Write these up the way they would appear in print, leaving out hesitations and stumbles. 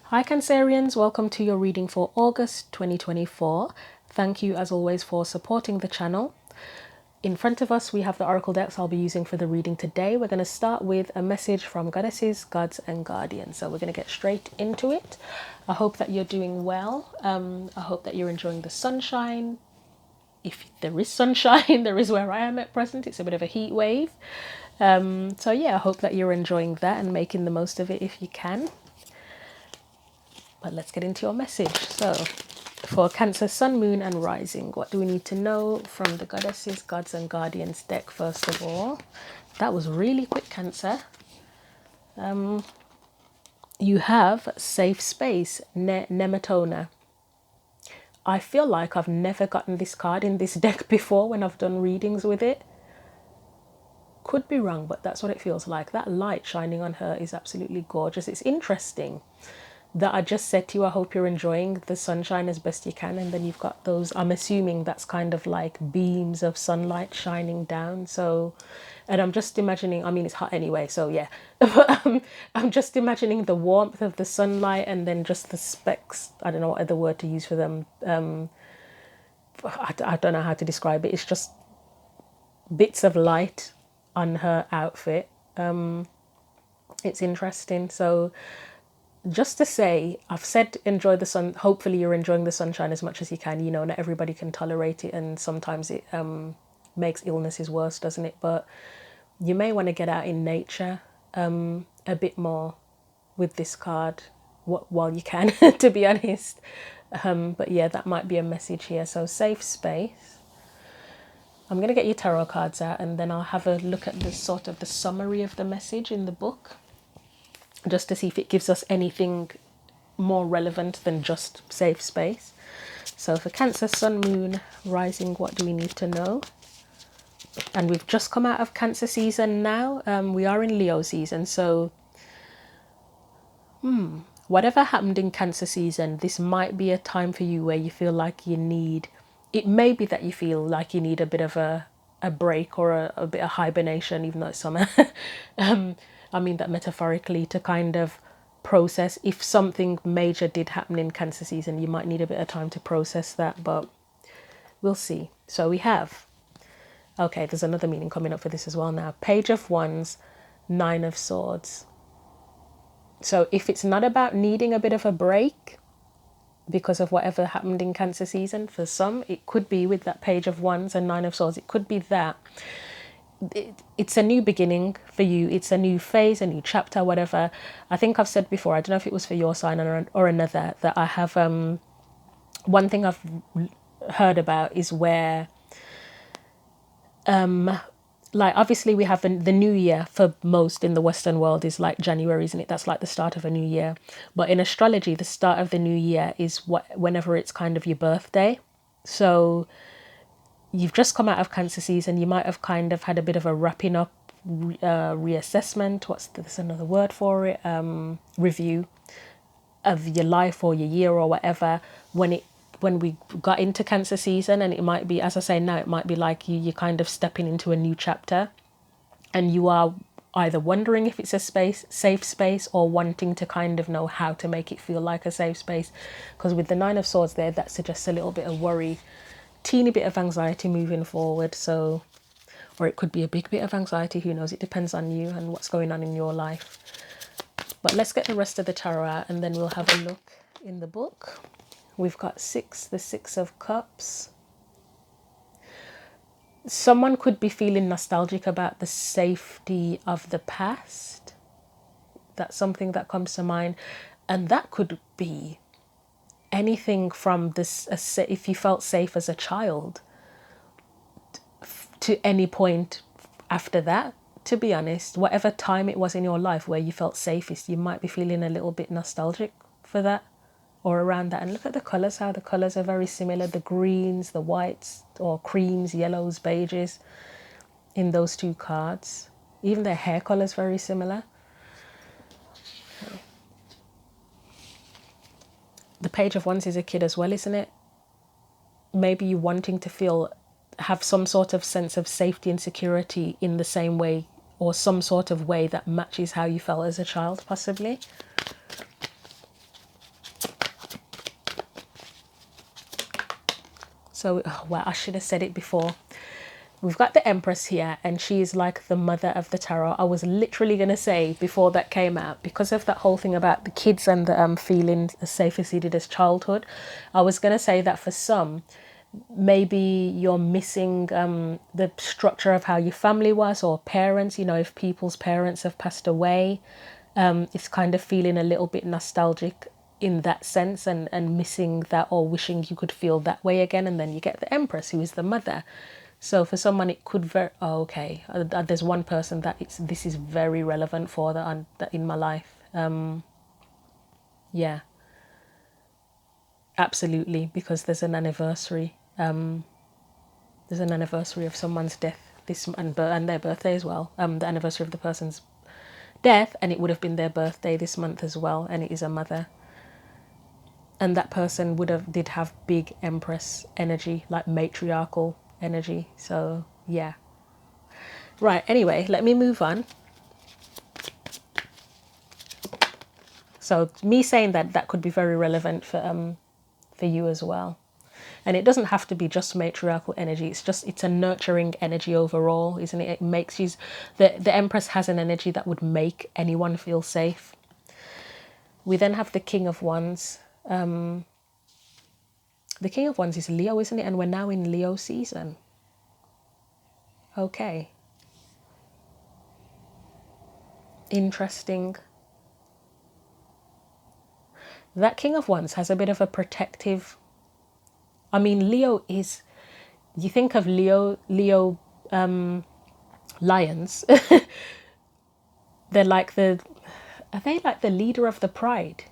Hi Cancerians, welcome to your reading for August 2024. Thank you as always for supporting the channel. In front of us we have the oracle decks I'll be using for the reading today. We're going to start with a message from goddesses, gods and guardians. So we're going to get straight into it. I hope that you're doing well. I hope that you're enjoying the sunshine. If there is sunshine, there is where I am at present. It's a bit of a heat wave. So yeah, I hope that you're enjoying that and making the most of it if you can. But let's get into your message. So for Cancer, Sun, Moon and Rising, what do we need to know from the Goddesses, Gods and Guardians deck first of all? That was really quick, Cancer. You have Safe Space, Nematona. I feel like I've never gotten this card in this deck before when I've done readings with it. Could be wrong, but that's what it feels like. That light shining on her is absolutely gorgeous. It's interesting that I just said to you, I hope you're enjoying the sunshine as best you can, and then you've got those, I'm assuming that's kind of like beams of sunlight shining down. So, and I'm just imagining, I mean it's hot anyway, so yeah, but I'm just imagining the warmth of the sunlight and then just the specks, I don't know what other word to use for them, I don't know how to describe it, it's just bits of light on her outfit. It's interesting. So just to say, I've said enjoy the sun. Hopefully you're enjoying the sunshine as much as you can. You know, not everybody can tolerate it, and sometimes it makes illnesses worse, doesn't it? But you may want to get out in nature a bit more with this card while you can, to be honest. But yeah, that might be a message here. So safe space. I'm going to get your tarot cards out and then I'll have a look at the sort of the summary of the message in the book, just to see if it gives us anything more relevant than just safe space. So for Cancer, Sun, Moon, Rising, what do we need to know? And we've just come out of Cancer season now. We are in Leo season. So whatever happened in Cancer season, this might be a time for you where you feel like you need, it may be that you feel like you need a bit of a break or a bit of hibernation, even though it's summer. I mean that metaphorically, to kind of process. If something major did happen in Cancer season, you might need a bit of time to process that, but we'll see. So we have, okay, there's another meaning coming up for this as well now. Page of Wands, Nine of Swords. So if it's not about needing a bit of a break because of whatever happened in Cancer season, for some, it could be with that Page of Wands and Nine of Swords. It could be that it's a new beginning for you. It's a new phase, a new chapter, whatever. I think I've said before, I don't know if it was for your sign or another, that I have one thing I've heard about is where like obviously we have the new year for most in the Western world is like January, isn't it? That's like the start of a new year. But in astrology, the start of the new year is whenever it's kind of your birthday. So you've just come out of Cancer season. You might have kind of had a bit of a wrapping up reassessment. There's another word for it? Review of your life or your year or whatever when we got into Cancer season. And it might be, as I say now, it might be like you're kind of stepping into a new chapter and you are either wondering if it's a safe space or wanting to kind of know how to make it feel like a safe space. Because with the Nine of Swords there, that suggests a little bit of worry, teeny bit of anxiety moving forward. So, or it could be a big bit of anxiety, who knows? It depends on you and what's going on in your life. But let's get the rest of the tarot out and then we'll have a look in the book. We've got the Six of Cups. Someone could be feeling nostalgic about the safety of the past. That's something that comes to mind. And that could be anything from this, if you felt safe as a child, to any point after that. To be honest, whatever time it was in your life where you felt safest, you might be feeling a little bit nostalgic for that or around that. And look at the colours, how the colours are very similar. The greens, the whites or creams, yellows, beiges in those two cards. Even their hair colours very similar. The Page of Wands is a kid as well, isn't it? Maybe you wanting to have some sort of sense of safety and security in the same way, or some sort of way that matches how you felt as a child, possibly. So, oh, well, I should have said it before. We've got the Empress here, and she's like the mother of the tarot. I was literally going to say before that came out, because of that whole thing about the kids and the feeling as safe as he did as childhood, I was going to say that for some, maybe you're missing the structure of how your family was, or parents, you know, if people's parents have passed away, it's kind of feeling a little bit nostalgic in that sense, and missing that, or wishing you could feel that way again. And then you get the Empress, who is the mother. So for someone, it could there's one person that this is very relevant for, that in my life. Yeah, absolutely, because there's an anniversary. There's an anniversary of someone's death and their birthday as well. The anniversary of the person's death, and it would have been their birthday this month as well, and it is a mother. And that person did have big Empress energy, like matriarchal energy. So yeah. Right, anyway, let me move on. So me saying that could be very relevant for you as well. And it doesn't have to be just matriarchal energy. It's a nurturing energy overall, isn't it? It makes you, the Empress has an energy that would make anyone feel safe. We then have the King of Wands. The King of Wands is Leo, isn't it? And we're now in Leo season. Okay. Interesting. That King of Wands has a bit of a protective... I mean, Leo is... You think of Leo lions. They're like the... Are they like the leader of the pride?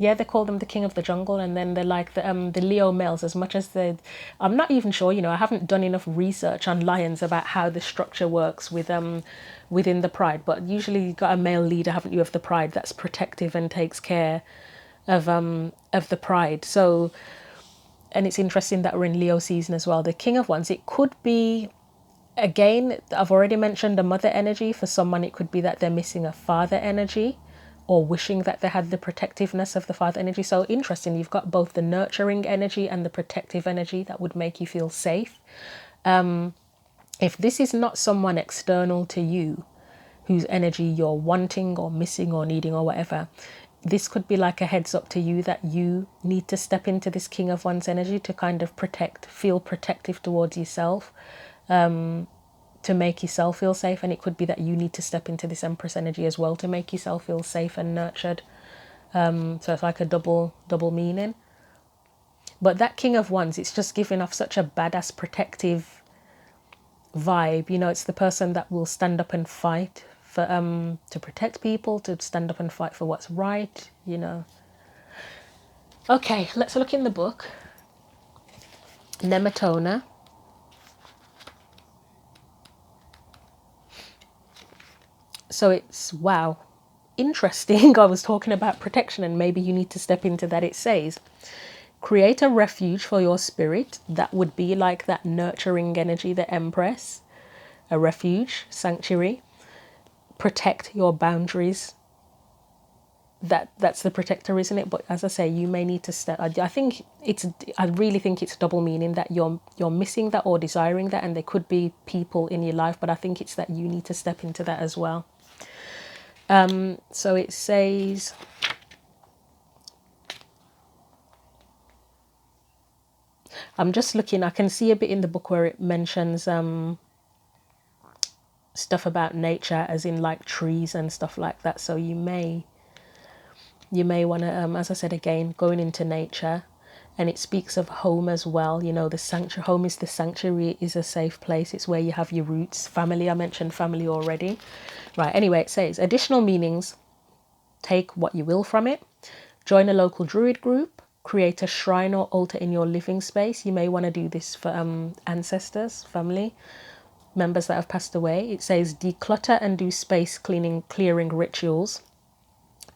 Yeah, they call them the king of the jungle, and then they're like the Leo males, as much as the... I'm not even sure, you know, I haven't done enough research on lions about how the structure works with within the pride, but usually you've got a male leader, haven't you, of the pride that's protective and takes care of the pride. So, and it's interesting that we're in Leo season as well. The King of Wands, it could be, again, I've already mentioned a mother energy. For someone, it could be that they're missing a father energy, or wishing that they had the protectiveness of the father energy. So interesting, you've got both the nurturing energy and the protective energy that would make you feel safe. If this is not someone external to you, whose energy you're wanting or missing or needing or whatever, this could be like a heads up to you that you need to step into this King of Wands energy to kind of feel protective towards yourself, to make yourself feel safe. And it could be that you need to step into this Empress energy as well to make yourself feel safe and nurtured. So it's like a double meaning. But that King of Wands, it's just giving off such a badass protective vibe. You know, it's the person that will stand up and fight for to protect people, to stand up and fight for what's right, you know. Okay, let's look in the book. Nematona. So it's, wow, interesting. I was talking about protection, and maybe you need to step into that. It says, create a refuge for your spirit. That would be like that nurturing energy, the Empress. A refuge, sanctuary. Protect your boundaries. That's the protector, isn't it? But as I say, you may need to step... I really think it's double meaning, that you're missing that or desiring that, and there could be people in your life, but I think it's that you need to step into that as well. So it says, I'm just looking, I can see a bit in the book where it mentions stuff about nature, as in like trees and stuff like that. So you may want to, as I said again, going into nature. And it speaks of home as well. You know, the sanctuary, home is the sanctuary, is a safe place. It's where you have your roots. Family, I mentioned family already. Right, anyway, it says, additional meanings, take what you will from it. Join a local druid group. Create a shrine or altar in your living space. You may want to do this for ancestors, family members that have passed away. It says, declutter and do space clearing rituals.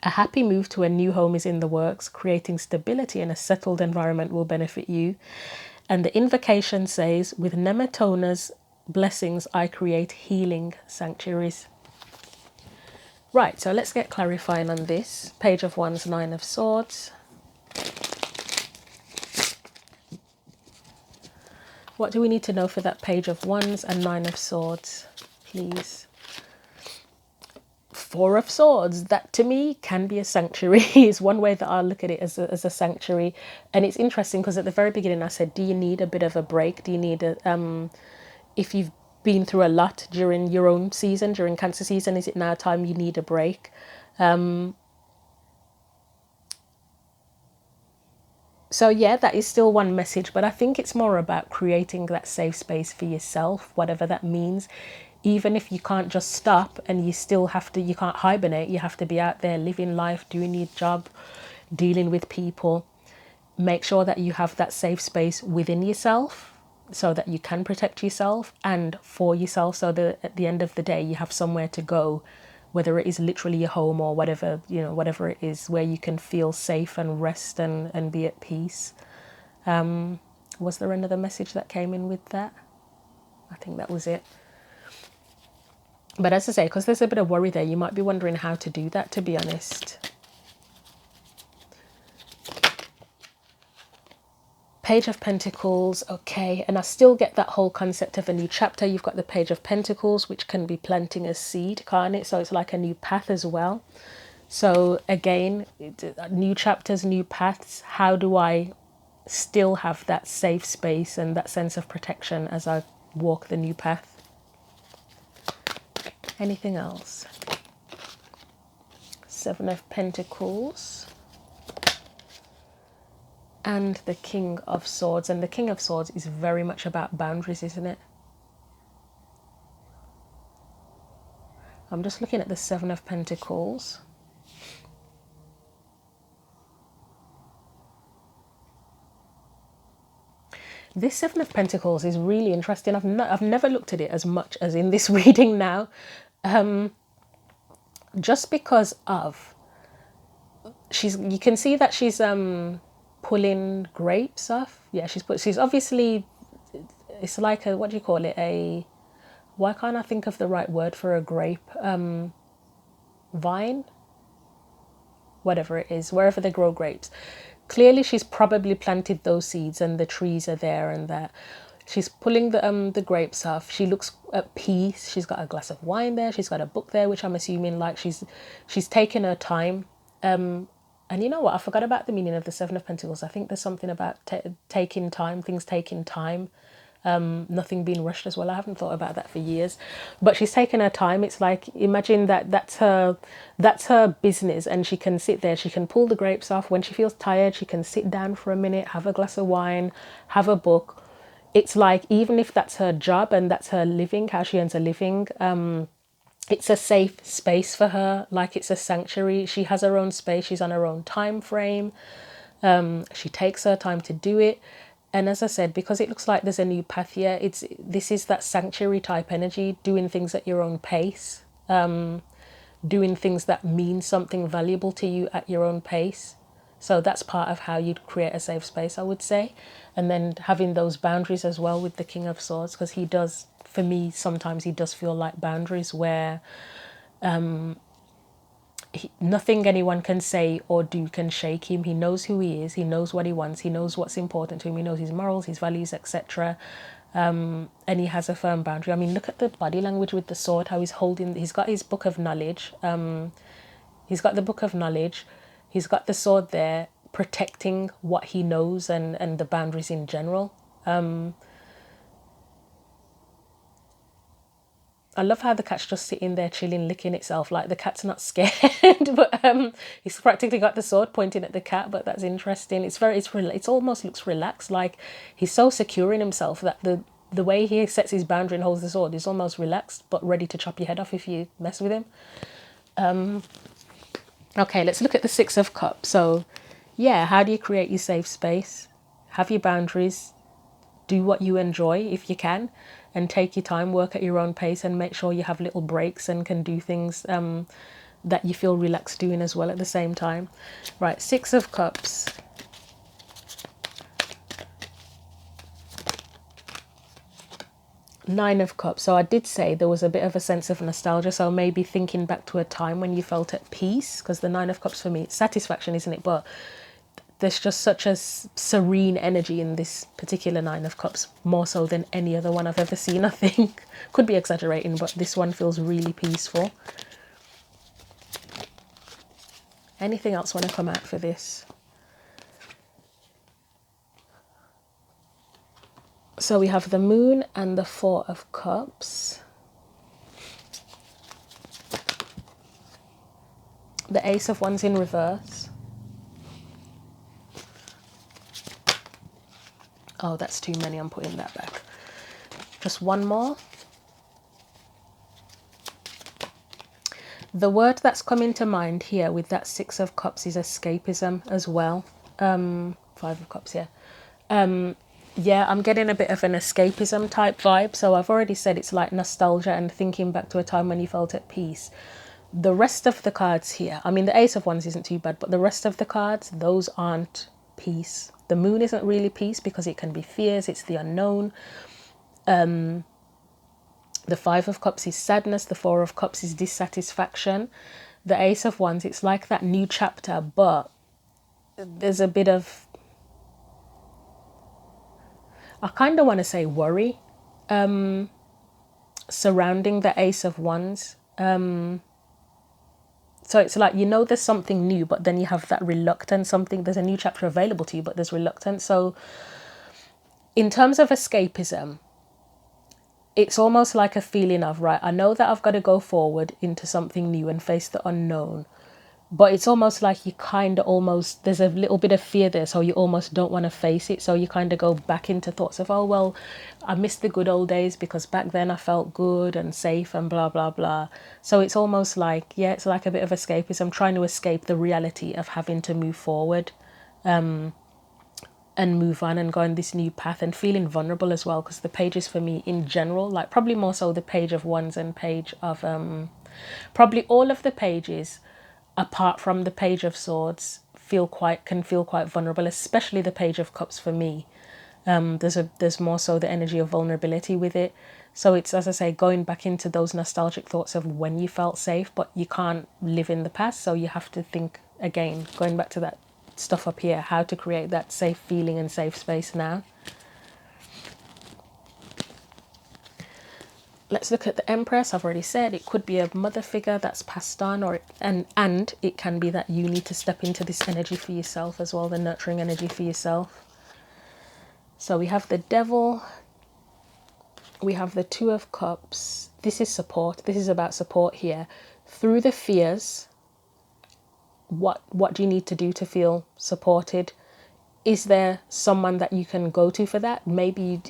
A happy move to a new home is in the works. Creating stability in a settled environment will benefit you. And the invocation says, with Nematona's blessings, I create healing sanctuaries. Right, so let's get clarifying on this. Page of Wands, Nine of Swords. What do we need to know for that Page of Wands and Nine of Swords, please? Four of Swords, that to me can be a sanctuary. Is one way that I look at it, as a sanctuary. And it's interesting because at the very beginning I said, do you need a bit of a break? Do you need a if you've been through a lot during your own season, during Cancer season, is it now time you need a break? So yeah, that is still one message, but I think it's more about creating that safe space for yourself, whatever that means. Even if you can't just stop, and you still have to, you can't hibernate, you have to be out there living life, doing your job, dealing with people. Make sure that you have that safe space within yourself so that you can protect yourself and for yourself, so that at the end of the day you have somewhere to go, whether it is literally your home or whatever, you know, whatever it is, where you can feel safe and rest and be at peace. Was there another message that came in with that? I think that was it. But as I say, because there's a bit of worry there, you might be wondering how to do that, to be honest. Page of Pentacles, okay, and I still get that whole concept of a new chapter. You've got the Page of Pentacles, which can be planting a seed, can't it? So it's like a new path as well. So again, new chapters, new paths. How do I still have that safe space and that sense of protection as I walk the new path? Anything else? Seven of Pentacles. And the King of Swords. And the King of Swords is very much about boundaries, isn't it? I'm just looking at the Seven of Pentacles. This Seven of Pentacles is really interesting. I've never looked at it as much as in this reading now. Just because of... You can see that she's... pulling grapes off. Yeah, she's obviously, it's like a, what do you call it, why can't I think of the right word for a grape? Vine, whatever it is, wherever they grow grapes. Clearly she's probably planted those seeds and the trees are there, and that she's pulling the grapes off. She looks at peace. She's got a glass of wine there, she's got a book there, which I'm assuming like she's taken her time. And you know what? I forgot about the meaning of the Seven of Pentacles. I think there's something about taking time, things taking time, nothing being rushed as well. I haven't thought about that for years. But she's taken her time. It's like, imagine that's her business, and she can sit there. She can pull the grapes off. When she feels tired, she can sit down for a minute, have a glass of wine, have a book. It's like, even if that's her job and that's her living, how she earns a living, it's a safe space for her, like it's a sanctuary. She has her own space, she's on her own time frame. She takes her time to do it. And as I said, because it looks like there's a new path here, this is that sanctuary type energy, doing things at your own pace, doing things that mean something valuable to you at your own pace. So that's part of how you'd create a safe space, I would say. And then having those boundaries as well with the King of Swords, because he does, for me, sometimes he does feel like boundaries where nothing anyone can say or do can shake him. He knows who he is, he knows what he wants, he knows what's important to him, he knows his morals, his values, etc. And he has a firm boundary. I mean, look at the body language with the sword, how he's got his book of knowledge. He's got the book of knowledge, he's got the sword there, protecting what he knows and the boundaries in general. I love how the cat's just sitting there chilling, licking itself, like the cat's not scared. But he's practically got the sword pointing at the cat. But that's interesting. It almost looks relaxed, like he's so secure in himself that the way he sets his boundary and holds the sword is almost relaxed, but ready to chop your head off if you mess with him. Okay, let's look at the Six of Cups. So yeah, how do you create your safe space? Have your boundaries, do what you enjoy if you can, and take your time, work at your own pace, and make sure you have little breaks and can do things that you feel relaxed doing as well at the same time. Right, Six of Cups. Nine of Cups. So I did say there was a bit of a sense of nostalgia, so maybe thinking back to a time when you felt at peace, because the Nine of Cups for me, it's satisfaction, isn't it? But there's just such a serene energy in this particular Nine of Cups, more so than any other one I've ever seen, I think. Could be exaggerating, but this one feels really peaceful. Anything else want to come out for this? So we have the Moon and the Four of Cups. The Ace of Wands in reverse. Oh, that's too many. I'm putting that back. Just one more. The word that's coming to mind here with that Six of Cups is escapism as well. Five of Cups, yeah. Yeah, I'm getting a bit of an escapism type vibe. So I've already said it's like nostalgia and thinking back to a time when you felt at peace. The rest of the cards here, I mean, the Ace of Wands isn't too bad, but the rest of the cards, those aren't peace. The Moon isn't really peace because it can be fears, it's the unknown. The Five of Cups is sadness, the Four of Cups is dissatisfaction. The Ace of Wands, it's like that new chapter, but there's a bit of, I kind of want to say worry surrounding the Ace of Wands. So it's like, you know, there's something new, but then you have that reluctance, there's a new chapter available to you, but there's reluctance. So in terms of escapism, it's almost like a feeling of, right, I know that I've got to go forward into something new and face the unknown, but it's almost like you kind of almost, there's a little bit of fear there, so you almost don't want to face it. So you kind of go back into thoughts of, oh, well, I miss the good old days because back then I felt good and safe and blah, blah, blah. So it's almost like, yeah, it's like a bit of escapism, trying to escape the reality of having to move forward and move on and go on this new path, and feeling vulnerable as well, because the pages for me in general, like probably more so the Page of Wands and Page of, probably all of the pages apart from the Page of Swords can feel quite vulnerable, especially the Page of Cups for me. There's more so the energy of vulnerability with it. So it's, as I say, going back into those nostalgic thoughts of when you felt safe, but you can't live in the past, so you have to think again, going back to that stuff up here, how to create that safe feeling and safe space now. Let's look at the Empress. I've already said it could be a mother figure that's passed on, or and it can be that you need to step into this energy for yourself as well, the nurturing energy for yourself. So we have the Devil, we have the Two of Cups. This is support. This is about support here. Through the fears, what do you need to do to feel supported? Is there someone that you can go to for that? Maybe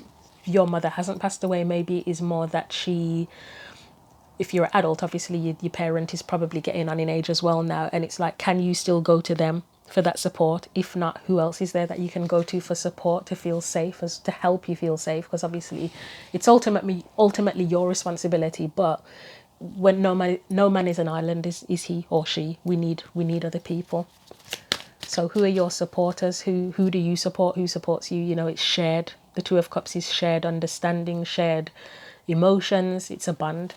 your mother hasn't passed away. Maybe it is more that if you're an adult, obviously your parent is probably getting on in age as well now, and it's like, can you still go to them for that support? If not, who else is there that you can go to for support, to feel safe, to help you feel safe? Because obviously it's ultimately your responsibility, but when no man is an island, is he or she. We need other people. So who are your supporters? Who do you support? Who supports you? You know, it's shared. The Two of Cups is shared understanding, shared emotions. It's a bond.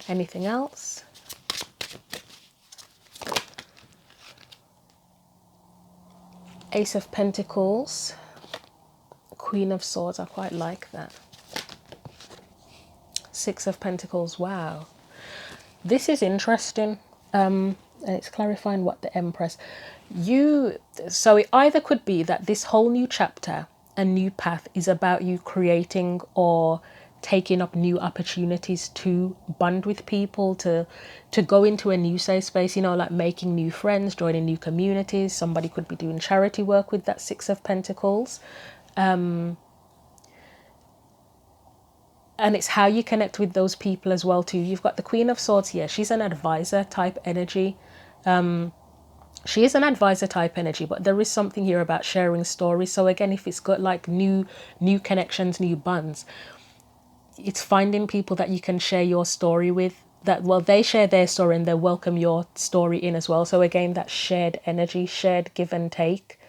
Anything else? Ace of Pentacles, Queen of Swords. I quite like that. Six of Pentacles. Wow. This is interesting. And it's clarifying what the Empress. So it either could be that this whole new chapter, a new path, is about you creating or taking up new opportunities to bond with people, to go into a new safe space, you know, like making new friends, joining new communities. Somebody could be doing charity work with that Six of Pentacles. And it's how you connect with those people as well too. You've got the Queen of Swords here. She's an advisor type energy. She is an advisor type energy, but there is something here about sharing stories. So again, if it's got like new connections, new bonds, it's finding people that you can share your story with, that, well, they share their story and they welcome your story in as well. So again, that shared energy, shared give and take,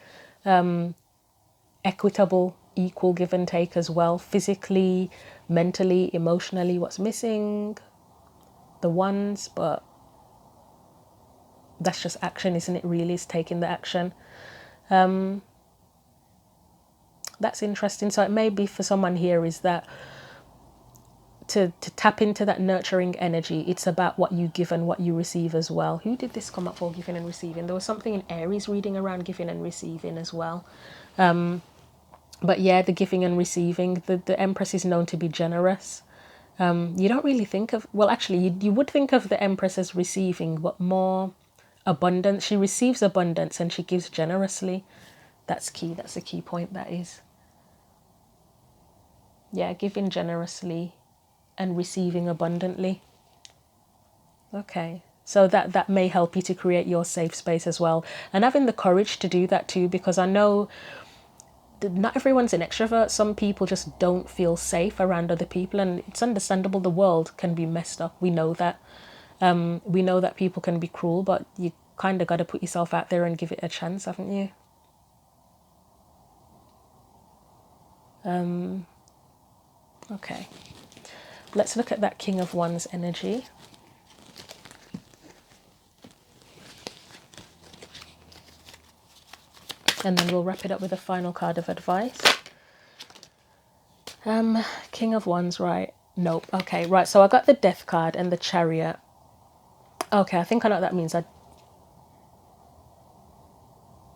equitable, equal give and take as well, physically, mentally, emotionally. What's missing? The Wands, but That's just action, isn't it? Really, is taking the action. That's interesting. So it may be for someone here is that to tap into that nurturing energy, it's about what you give and what you receive as well. Who did this come up for, giving and receiving? There was something in Aries reading around giving and receiving as well. But yeah, the giving and receiving, the Empress is known to be generous. You don't really think of, well, actually, you would think of the Empress as receiving, but more abundance. She receives abundance and she gives generously. That's key. That's a key point, that is. Yeah, giving generously and receiving abundantly. Okay. So that may help you to create your safe space as well. And having the courage to do that too, because I know not everyone's an extrovert. Some people just don't feel safe around other people, and it's understandable. The world can be messed up. We know that. We know that people can be cruel, but you kind of got to put yourself out there and give it a chance, haven't you? Okay. Let's look at that King of Wands energy. And then we'll wrap it up with a final card of advice. King of Wands, right? Nope. Okay, right. So I got the Death card and the Chariot. Okay, I think I know what that means.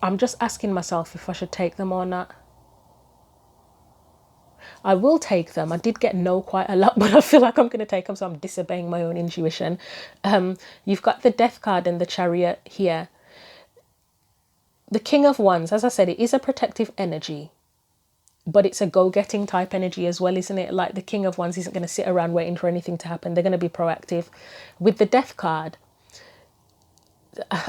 I'm just asking myself if I should take them or not. I will take them. I did get no quite a lot, but I feel like I'm going to take them, so I'm disobeying my own intuition. You've got the Death card and the Chariot here. The King of Wands, as I said, it is a protective energy, but it's a go-getting type energy as well, isn't it? Like the King of Wands isn't going to sit around waiting for anything to happen. They're going to be proactive. With the Death card,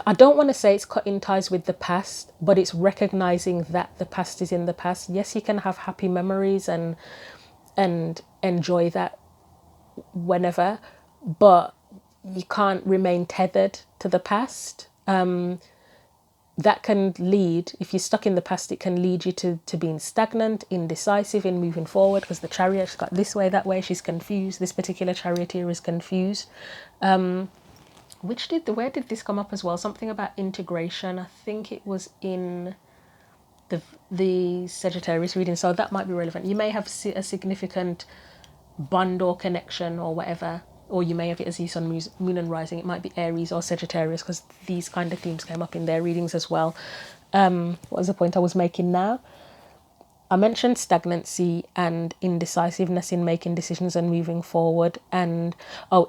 I don't want to say it's cutting ties with the past, but it's recognizing that the past is in the past. Yes, you can have happy memories and enjoy that whenever, but you can't remain tethered to the past. That can lead, if you're stuck in the past, it can lead you to being stagnant, indecisive in moving forward, because the Chariot's got this way, that way. She's confused. This particular charioteer is confused. Where did this come up as well? Something about integration. I think it was in the Sagittarius reading, so that might be relevant. You may have a significant bond or connection or whatever, or you may have it as your sun, moon and rising. It might be Aries or Sagittarius, because these kind of themes came up in their readings as well. What was the point I was making now? I mentioned stagnancy and indecisiveness in making decisions and moving forward, and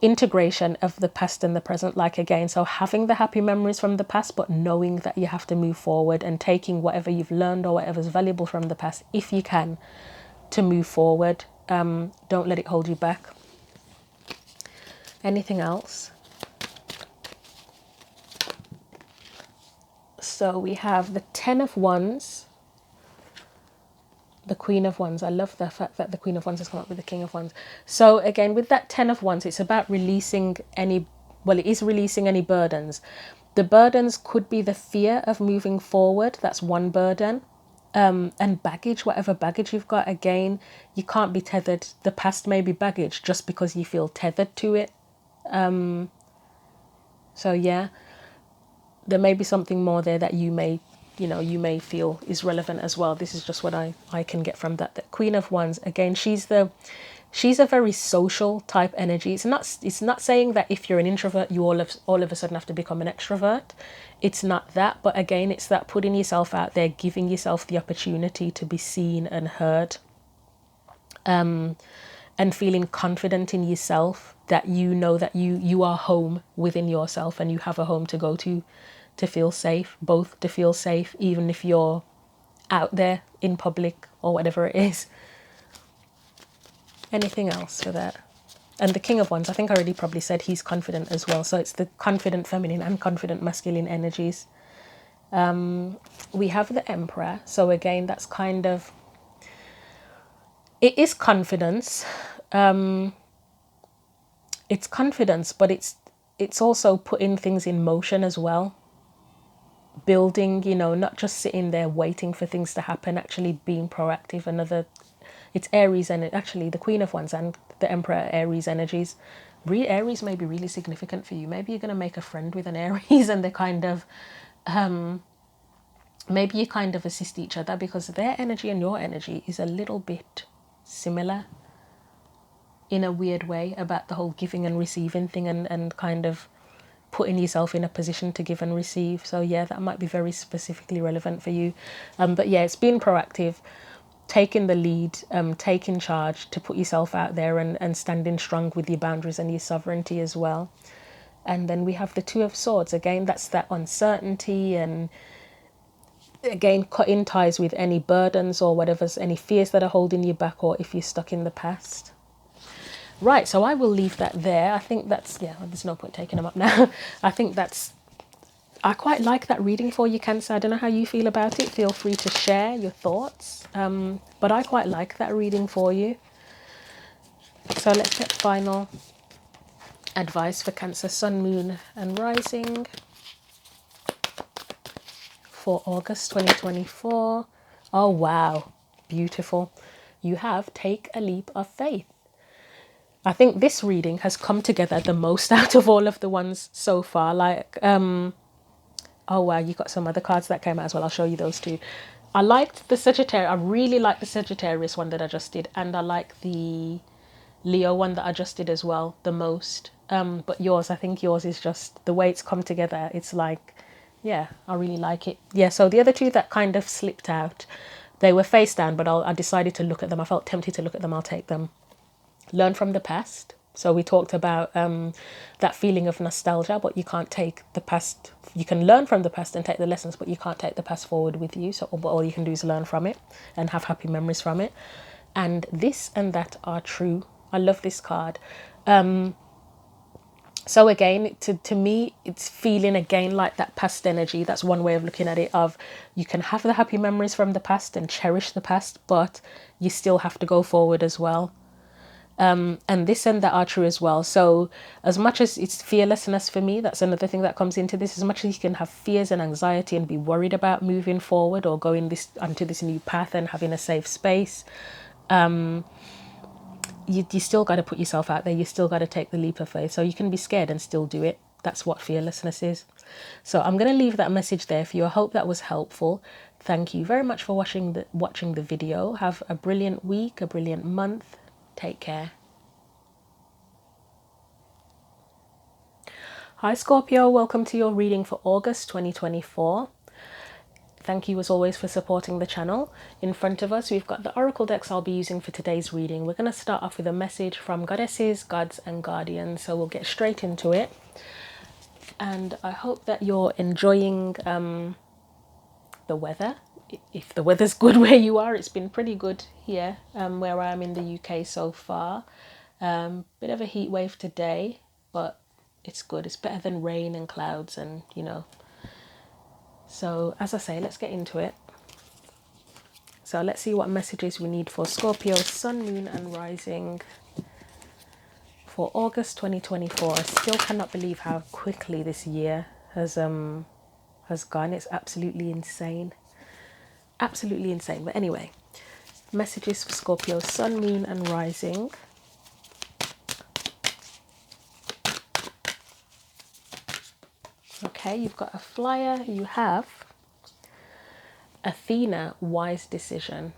integration of the past and the present. Like again, so having the happy memories from the past, but knowing that you have to move forward and taking whatever you've learned or whatever's valuable from the past, if you can, to move forward. Don't let it hold you back. Anything else? So we have the Ten of Wands, the Queen of Wands. I love the fact that the Queen of Wands has come up with the King of Wands. So again, with that Ten of Wands, it's about releasing any, well, it is releasing any burdens. The burdens could be the fear of moving forward. That's one burden. And baggage, whatever baggage you've got. Again, you can't be tethered. The past may be baggage just because you feel tethered to it. So yeah, there may be something more there that you may feel is relevant as well. This is just what I can get from that. The Queen of Wands, again, she's a very social type energy. It's not saying that if you're an introvert, you all of a sudden have to become an extrovert. It's not that, but again, it's that putting yourself out there, giving yourself the opportunity to be seen and heard, and feeling confident in yourself, that you know that you are home within yourself and you have a home to go to feel safe, both to feel safe, even if you're out there in public or whatever it is. Anything else for that? And the King of Wands, I think I already probably said he's confident as well. So it's the confident feminine and confident masculine energies. We have the Emperor. So again, that's kind of, it is confidence. It's confidence, but it's also putting things in motion as well. Building, not just sitting there waiting for things to happen, actually being proactive. It's Aries, and actually the Queen of Wands and the Emperor Aries energies. Aries may be really significant for you. Maybe you're going to make a friend with an Aries and they kind of, maybe you kind of assist each other because their energy and your energy is a little bit similar in a weird way about the whole giving and receiving thing, and kind of putting yourself in a position to give and receive. So yeah, that might be very specifically relevant for you. But yeah, it's being proactive, taking the lead, taking charge to put yourself out there and standing strong with your boundaries and your sovereignty as well. And then we have the Two of Swords. Again, that's that uncertainty, and again, cutting ties with any burdens or whatever's, any fears that are holding you back, or if you're stuck in the past. Right, so I will leave that there. I think that's, yeah, there's no point taking them up now. I think that's, I quite like that reading for you, Cancer. I don't know how you feel about it. Feel free to share your thoughts. But I quite like that reading for you. So let's get final advice for Cancer, Sun, Moon and Rising for August 2024. Oh, wow. Beautiful. You have Take a Leap of Faith. I think this reading has come together the most out of all of the ones so far. Like, oh wow, you got some other cards that came out as well. I'll show you those too. I liked the Sagittarius. I really like the Sagittarius one that I just did, and I like the Leo one that I just did as well the most. But yours, I think yours is just the way it's come together. It's like, yeah, I really like it. Yeah, so the other two that kind of slipped out, they were face down, but I decided to look at them. I felt tempted to look at them. I'll take them. Learn from the past. So we talked about that feeling of nostalgia, but you can't take the past. You can learn from the past and take the lessons, but you can't take the past forward with you. So all you can do is learn from it and have happy memories from it. And this and that are true. I love this card. So again, to me, it's feeling again like that past energy. That's one way of looking at it, of you can have the happy memories from the past and cherish the past, but you still have to go forward as well. And this and that are true as well. So as much as it's fearlessness for me, that's another thing that comes into this. As much as you can have fears and anxiety and be worried about moving forward or going onto this new path and having a safe space, you still got to put yourself out there. You still got to take the leap of faith. So you can be scared and still do it. That's what fearlessness is. So I'm going to leave that message there for you. I hope that was helpful. Thank you very much for watching the video. Have a brilliant week, a brilliant month. Take care. Hi Scorpio, welcome to your reading for August 2024. Thank you as always for supporting the channel. In front of us we've got the oracle decks I'll be using for today's reading. We're going to start off with a message from goddesses, gods and guardians, so we'll get straight into it. And I hope that you're enjoying the weather. If the weather's good where you are, it's been pretty good here where I am in the UK so far. Bit of a heat wave today, but it's good. It's better than rain and clouds and, you know. So as I say, let's get into it. So let's see what messages we need for Scorpio, Sun, Moon and Rising for August 2024. I still cannot believe how quickly this year has gone. It's absolutely insane. Absolutely insane. But anyway, messages for Scorpio, Sun, Moon and Rising. Okay, you've got a flyer. You have Athena, wise decision.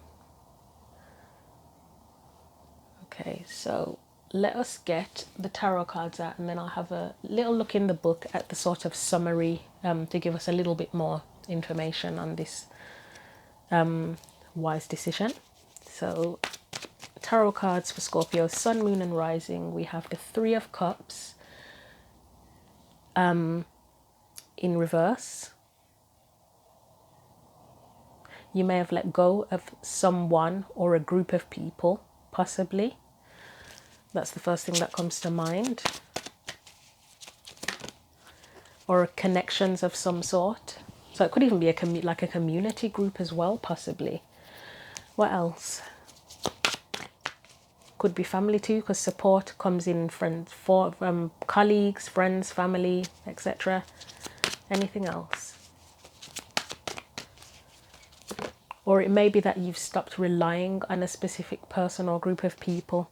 Okay, so let us get the tarot cards out and then I'll have a little look in the book at the sort of summary to give us a little bit more information on this wise decision. So tarot cards for Scorpio, Sun, Moon and Rising. We have the Three of Cups in reverse. You may have let go of someone or a group of people, possibly. That's the first thing that comes to mind. Or connections of some sort. So it could even be like a community group as well, possibly. What else? Could be family too, because support comes in colleagues, friends, family, etc. Anything else? Or it may be that you've stopped relying on a specific person or group of people.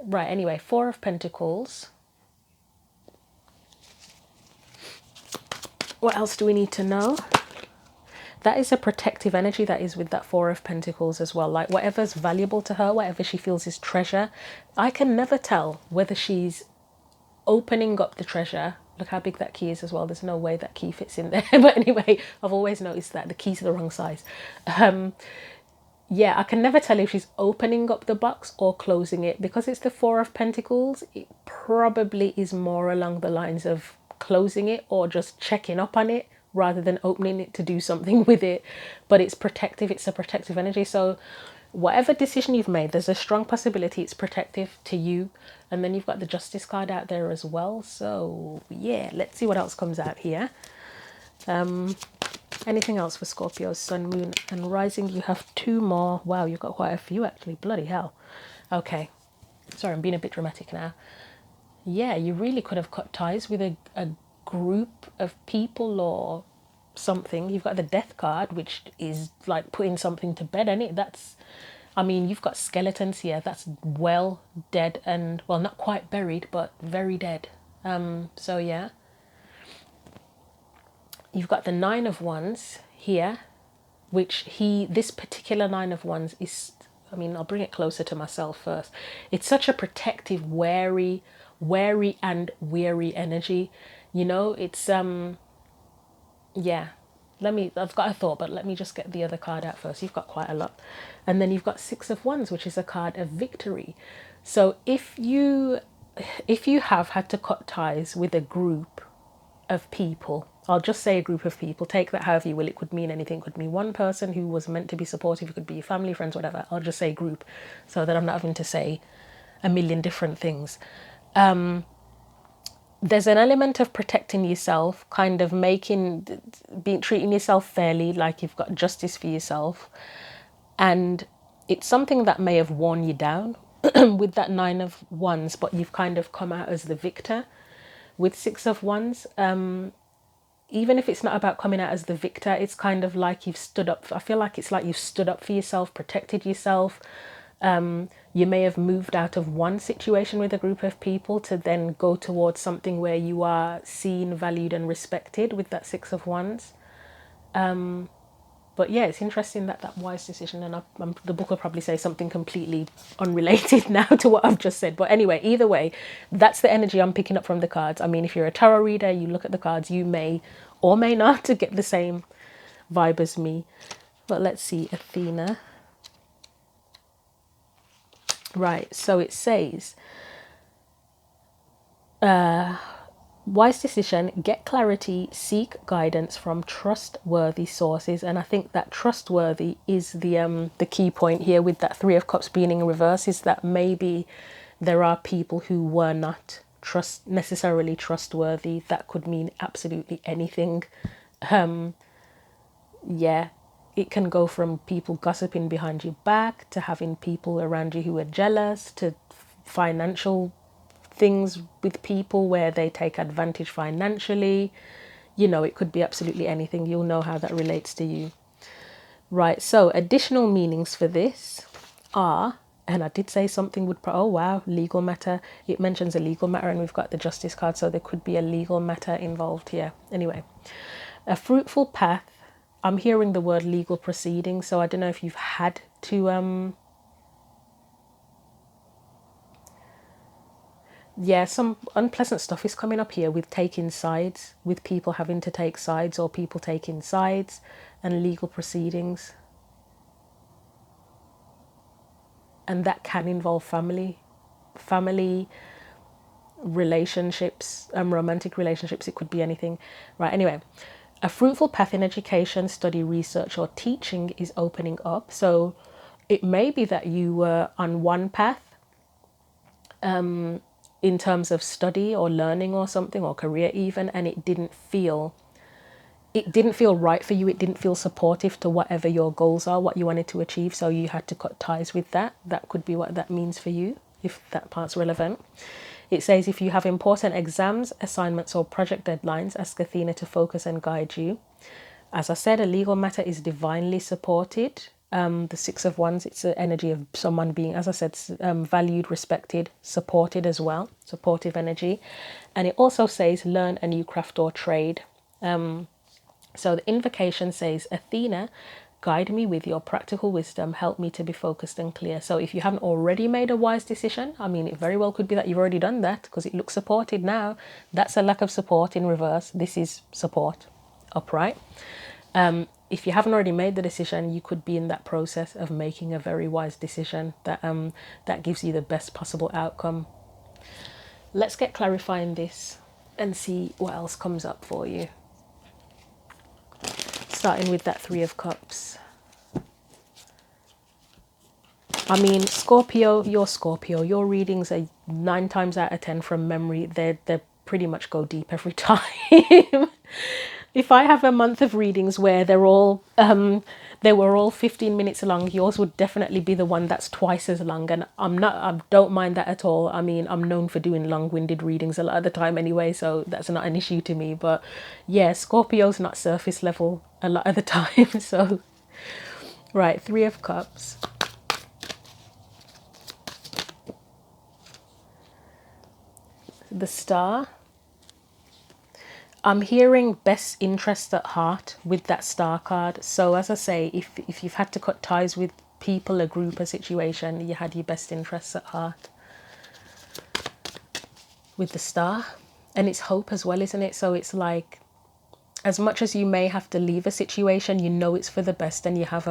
Right, anyway, Four of Pentacles. What else do we need to know? That is a protective energy that is with that Four of Pentacles as well. Like whatever's valuable to her, whatever she feels is treasure. I can never tell whether she's opening up the treasure. Look how big that key is as well. There's no way that key fits in there. But anyway, I've always noticed that the keys are the wrong size. Yeah, I can never tell if she's opening up the box or closing it. Because it's the Four of Pentacles, it probably is more along the lines of closing it or just checking up on it rather than opening it to do something with it. But it's protective. It's a protective energy. So whatever decision you've made, there's a strong possibility it's protective to you. And then you've got the Justice card out there as well. So yeah, let's see what else comes out here. Anything else for Scorpio, Sun, Moon and Rising? You have two more. Wow, you've got quite a few actually. Bloody hell. Okay. Sorry, I'm being a bit dramatic now. Yeah, you really could have cut ties with a group of people or something. You've got the Death card, which is like putting something to bed, isn't it? That's, I mean, you've got skeletons here. That's well dead and, well, not quite buried, but very dead. So yeah. You've got the Nine of Wands here, which this particular Nine of Wands is, I mean, I'll bring it closer to myself first. It's such a protective, wary and weary energy. You know, it's, yeah. I've got a thought, but let me just get the other card out first. You've got quite a lot. And then you've got Six of Wands, which is a card of victory. So if you have had to cut ties with a group of people, I'll just say a group of people, take that however you will. It could mean anything. It could mean one person who was meant to be supportive. It could be your family, friends, whatever. I'll just say group so that I'm not having to say a million different things. There's an element of protecting yourself, kind of treating yourself fairly, like you've got justice for yourself. And it's something that may have worn you down with that Nine of Wands, but you've kind of come out as the victor with Six of Wands. Even if it's not about coming out as the victor, it's kind of like you've stood up. I feel like it's like you've stood up for yourself, protected yourself. You may have moved out of one situation with a group of people to then go towards something where you are seen, valued and respected with that Six of Wands. But yeah, it's interesting that wise decision, and the book will probably say something completely unrelated now to what I've just said. But anyway, either way, that's the energy I'm picking up from the cards. I mean, if you're a tarot reader, you look at the cards, you may or may not to get the same vibe as me. But let's see, Athena. Right, so it says, wise decision, get clarity, seek guidance from trustworthy sources. And I think that trustworthy is the key point here with that Three of Cups being in reverse, is that maybe there are people who were not necessarily trustworthy. That could mean absolutely anything. Yeah, it can go from people gossiping behind your back to having people around you who are jealous, to financial things with people where they take advantage financially. You know, it could be absolutely anything. You'll know how that relates to you. Right, so additional meanings for this are, and I did say something would, oh wow, legal matter. It mentions a legal matter and we've got the Justice card, so there could be a legal matter involved here. Anyway, a fruitful path. I'm hearing the word legal proceedings, so I don't know if you've had to yeah, some unpleasant stuff is coming up here with taking sides, with people having to take sides or people taking sides, and legal proceedings. And that can involve family relationships, romantic relationships. It could be anything. Right, anyway, a fruitful path in education, study, research or teaching is opening up. So it may be that you were on one path in terms of study or learning or something, or career even, and it didn't feel right for you. It didn't feel supportive to whatever your goals are, what you wanted to achieve, so you had to cut ties with that. That could be what that means for you, if that part's relevant. It says if you have important exams, assignments or project deadlines, ask Athena to focus and guide you. As I said, a legal matter is divinely supported. The Six of Wands, it's the energy of someone being, as I said, valued, respected, supported as well, supportive energy. And it also says learn a new craft or trade. So the invocation says, Athena, guide me with your practical wisdom, help me to be focused and clear. So if you haven't already made a wise decision, I mean, it very well could be that you've already done that because it looks supported now. That's a lack of support in reverse. This is support upright. If you haven't already made the decision, you could be in that process of making a very wise decision that gives you the best possible outcome. Let's get clarifying this and see what else comes up for you. Starting with that Three of Cups. I mean, Scorpio, your readings are 9 times out of 10 from memory. They pretty much go deep every time. If I have a month of readings where they were all 15 minutes long, yours would definitely be the one that's twice as long. And I don't mind that at all. I mean, I'm known for doing long-winded readings a lot of the time anyway, so that's not an issue to me. But yeah, Scorpio's not surface level a lot of the time. So, right, Three of Cups. The Star. I'm hearing best interest at heart with that Star card. So as I say, if you've had to cut ties with people, a group, a situation, you had your best interests at heart with the Star. And it's hope as well, isn't it? So it's like, as much as you may have to leave a situation, you know it's for the best, and you have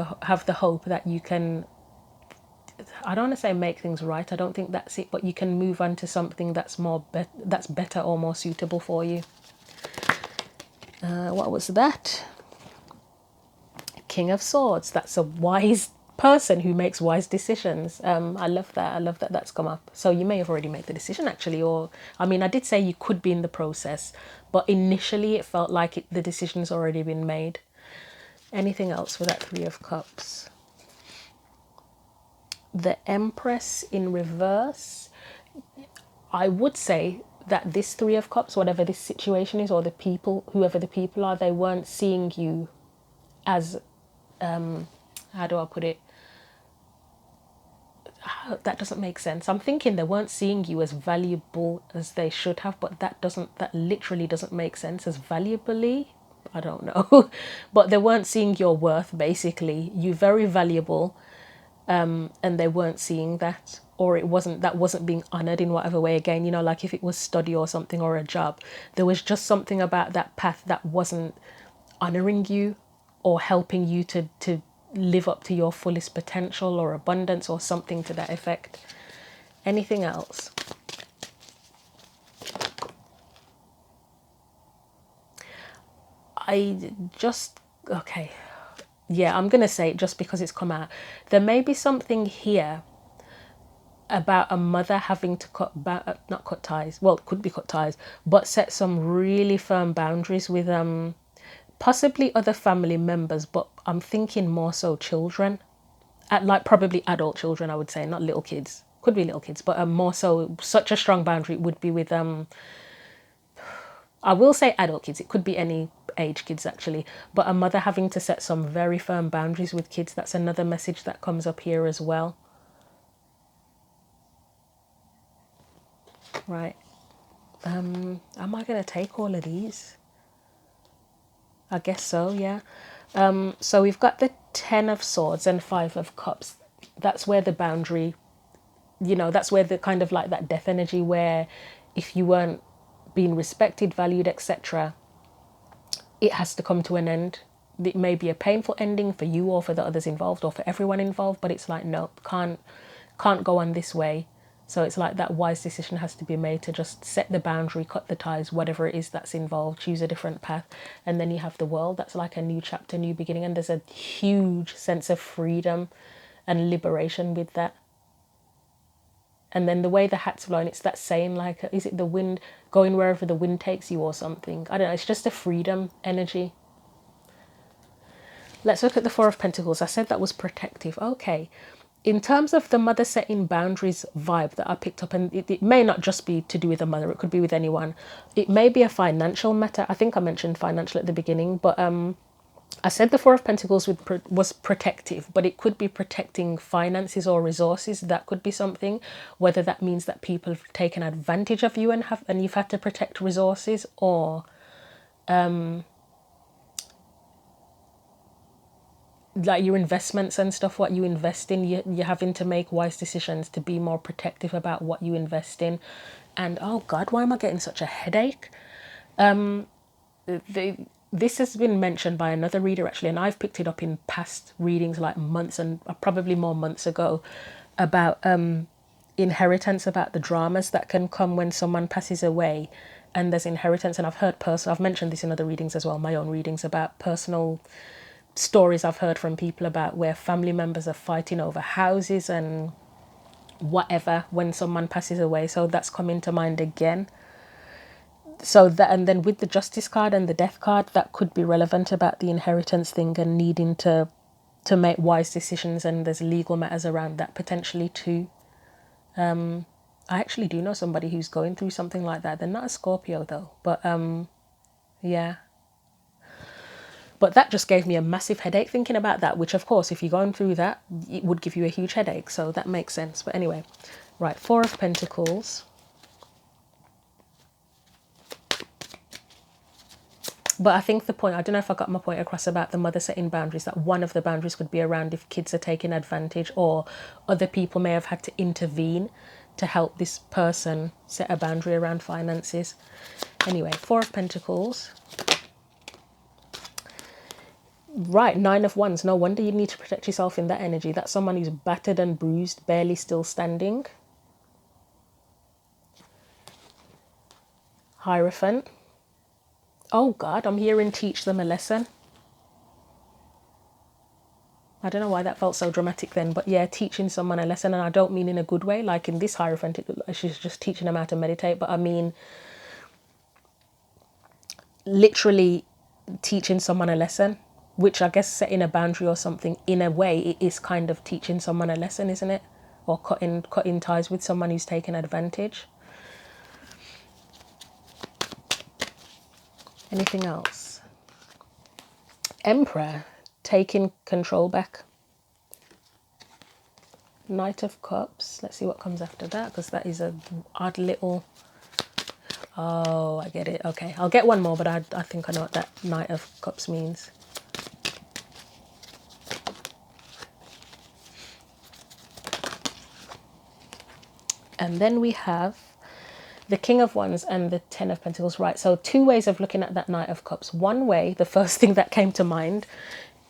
the hope that you can, I don't want to say make things right, I don't think that's it, but you can move on to something that's that's better or more suitable for you. What was that? King of Swords. That's a wise person who makes wise decisions. I love that. I love that that's come up. So you may have already made the decision actually, or I mean, I did say you could be in the process, but initially it felt like the decision's already been made. Anything else for that Three of Cups? The Empress in reverse. I would say that this Three of Cups, whatever this situation is, or the people, whoever the people are, they weren't seeing you as, how do I put it? That doesn't make sense. I'm thinking they weren't seeing you as valuable as they should have, but that literally doesn't make sense. As valuably, I don't know. But they weren't seeing your worth, basically. You're very valuable, and they weren't seeing that, or that wasn't being honored in whatever way. Again, you know, like if it was study or something, or a job, there was just something about that path that wasn't honoring you or helping you to live up to your fullest potential or abundance or something to that effect. Anything else? Okay, yeah, I'm gonna say it just because it's come out. There may be something here about a mother having to not cut ties, well, it could be cut ties, but set some really firm boundaries with possibly other family members, but I'm thinking more so children, like probably adult children, I would say, not little kids. Could be little kids, but more so, such a strong boundary would be with I will say adult kids, it could be any age kids actually, but a mother having to set some very firm boundaries with kids. That's another message that comes up here as well. Right. Am I going to take all of these? I guess so, yeah. So we've got the 10 of Swords and 5 of Cups. That's where the boundary, you know, that's where the kind of like that death energy, where if you weren't being respected, valued, etc., it has to come to an end. It may be a painful ending for you or for the others involved or for everyone involved, but it's like, no, can't go on this way. So it's like that wise decision has to be made to just set the boundary, cut the ties, whatever it is that's involved, choose a different path. And then you have the world. That's like a new chapter, new beginning. And there's a huge sense of freedom and liberation with that. And then the way the hat's blowing, it's that saying, like, is it the wind going wherever the wind takes you or something? I don't know. It's just a freedom energy. Let's look at the Four of Pentacles. I said that was protective. Okay. In terms of the mother setting boundaries vibe that I picked up, and it may not just be to do with a mother, it could be with anyone. It may be a financial matter. I think I mentioned financial at the beginning, but I said the Four of Pentacles was protective, but it could be protecting finances or resources. That could be something, whether that means that people have taken advantage of you and you've had to protect resources, or like your investments and stuff, what you invest in, you're having to make wise decisions to be more protective about what you invest in. And oh God, why am I getting such a headache? This has been mentioned by another reader actually, and I've picked it up in past readings like months and probably more months ago, about inheritance, about the dramas that can come when someone passes away and there's inheritance. And I've mentioned this in other readings as well, my own readings, about personal stories I've heard from people about where family members are fighting over houses and whatever when someone passes away. So that's coming to mind again. So that, and then with the Justice card and the Death card, that could be relevant about the inheritance thing and needing to make wise decisions, and there's legal matters around that potentially too. I actually do know somebody who's going through something like that. They're not a Scorpio though, but yeah. But that just gave me a massive headache thinking about that, which of course, if you're going through that, it would give you a huge headache. So that makes sense. But anyway, right, Four of Pentacles. But I think the point, I don't know if I got my point across about the mother setting boundaries, that one of the boundaries could be around if kids are taking advantage, or other people may have had to intervene to help this person set a boundary around finances. Anyway, Four of Pentacles. Right, Nine of Wands. No wonder you need to protect yourself in that energy. That's someone who's battered and bruised, barely still standing. Hierophant. Oh God, I'm hearing teach them a lesson. I don't know why that felt so dramatic then, but yeah, teaching someone a lesson. And I don't mean in a good way, like in this Hierophant, she's just teaching them how to meditate, but I mean literally teaching someone a lesson, which I guess setting a boundary or something, in a way, it is kind of teaching someone a lesson, isn't it? Or cutting ties with someone who's taken advantage. Anything else? Emperor, taking control back. Knight of Cups. Let's see what comes after that, because that is a odd little... Oh, I get it. Okay, I'll get one more, but I think I know what that Knight of Cups means. And then we have the King of Wands and the Ten of Pentacles. Right, so two ways of looking at that Knight of Cups. One way, the first thing that came to mind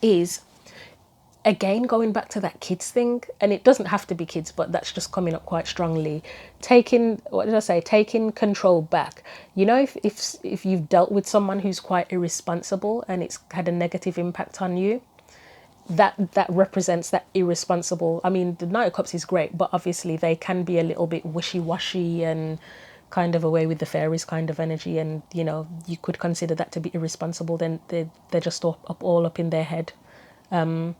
is, again, going back to that kids thing, and it doesn't have to be kids, but that's just coming up quite strongly. Taking, what did I say? Taking control back. You know, if you've dealt with someone who's quite irresponsible and it's had a negative impact on you, that represents that irresponsible. I mean, the Knight of Cups is great, but obviously they can be a little bit wishy-washy and kind of away with the fairies kind of energy, and you know, you could consider that to be irresponsible. Then they're just all up in their head kind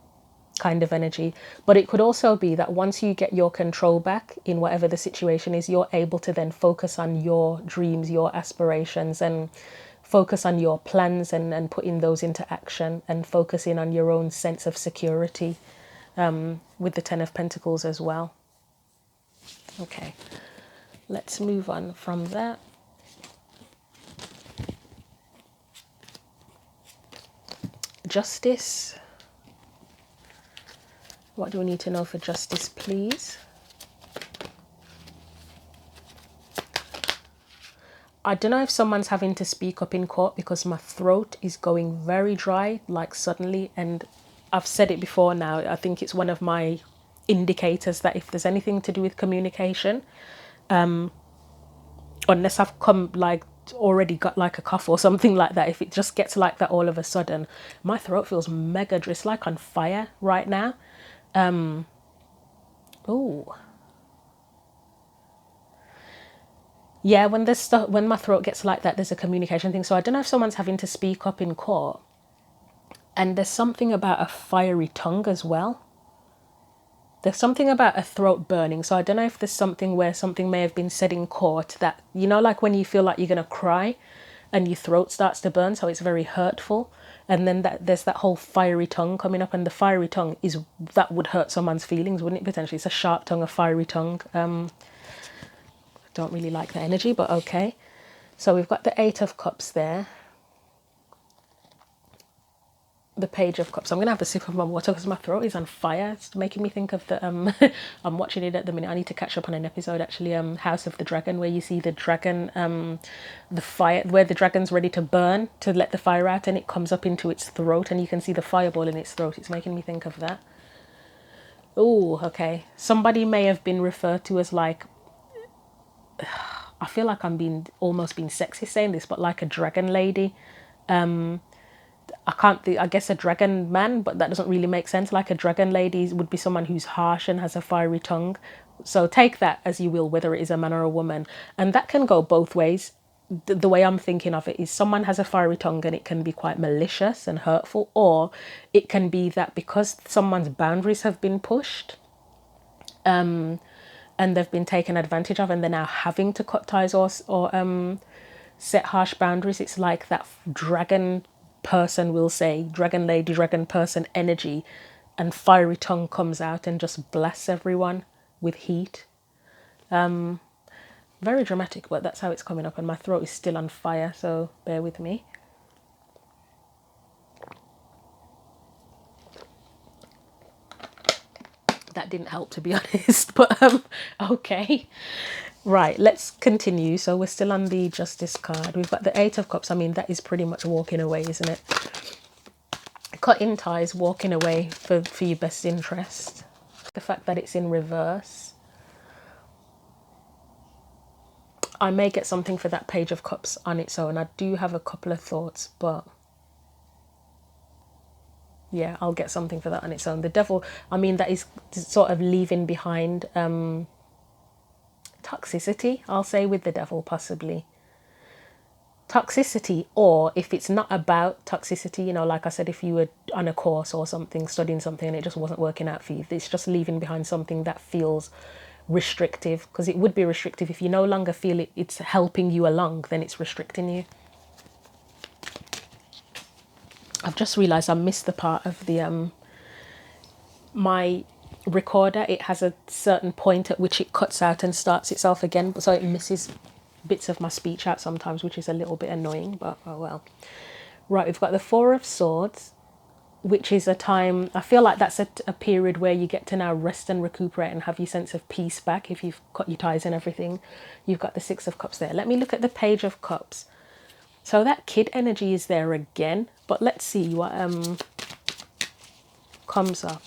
of energy. But it could also be that once you get your control back in whatever the situation is, you're able to then focus on your dreams, your aspirations, and focus on your plans and putting those into action, and focusing on your own sense of security, with the Ten of Pentacles as well. Okay, let's move on from that. Justice. What do we need to know for justice, please? I don't know if someone's having to speak up in court, because my throat is going very dry, like suddenly. And I've said it before now, I think it's one of my indicators that if there's anything to do with communication, unless I've come like already got like a cough or something like that, if it just gets like that all of a sudden, my throat feels mega dry. It's like on fire right now. Oh. Yeah, when there's stuff, when my throat gets like that, there's a communication thing. So I don't know if someone's having to speak up in court. And there's something about a fiery tongue as well. There's something about a throat burning. So I don't know if there's something where something may have been said in court that, you know, like when you feel like you're going to cry, and your throat starts to burn, so it's very hurtful. And then there's that whole fiery tongue coming up, and the fiery tongue that would hurt someone's feelings, wouldn't it, potentially? It's a sharp tongue, a fiery tongue. Don't really like the energy, but okay. So we've got the Eight of Cups there. The Page of Cups. I'm going to have a sip of my water because my throat is on fire. It's making me think of the, I'm watching it at the minute. I need to catch up on an episode, actually, House of the Dragon, where you see the dragon, the fire, where the dragon's ready to burn, to let the fire out, and it comes up into its throat, and you can see the fireball in its throat. It's making me think of that. Oh, okay. Somebody may have been referred to as like, I feel like I'm almost being sexist saying this, but like a dragon lady. I guess a dragon man, but that doesn't really make sense. Like a dragon lady would be someone who's harsh and has a fiery tongue. So take that as you will, whether it is a man or a woman. And that can go both ways. The way I'm thinking of it is someone has a fiery tongue and it can be quite malicious and hurtful, or it can be that because someone's boundaries have been pushed, and they've been taken advantage of, and they're now having to cut ties or set harsh boundaries. It's like that dragon person will say, dragon lady, dragon person energy, and fiery tongue comes out and just blasts everyone with heat. Very dramatic, but that's how it's coming up, and my throat is still on fire, so bear with me. That didn't help, to be honest, but okay. Right, let's continue. So we're still on the Justice card. We've got the Eight of Cups. I mean, that is pretty much walking away, isn't it? Cutting ties, walking away for your best interest. The fact that it's in reverse. I may get something for that Page of Cups on its own. I do have a couple of thoughts, but yeah, I'll get something for that on its own. The Devil, I mean, that is sort of leaving behind toxicity, I'll say, with the Devil, possibly. Toxicity, or if it's not about toxicity, you know, like I said, if you were on a course or something, studying something, and it just wasn't working out for you, it's just leaving behind something that feels restrictive, because it would be restrictive if you no longer feel it's helping you along, then it's restricting you. I've just realized I missed the part of the my recorder. It has a certain point at which it cuts out and starts itself again, so it misses bits of my speech out sometimes, which is a little bit annoying, but oh well. Right, we've got the Four of Swords, which is a time, I feel like that's a period where you get to now rest and recuperate and have your sense of peace back if you've cut your ties and everything. You've got the Six of Cups there. Let me look at the Page of Cups. So that kid energy is there again, but let's see what comes up.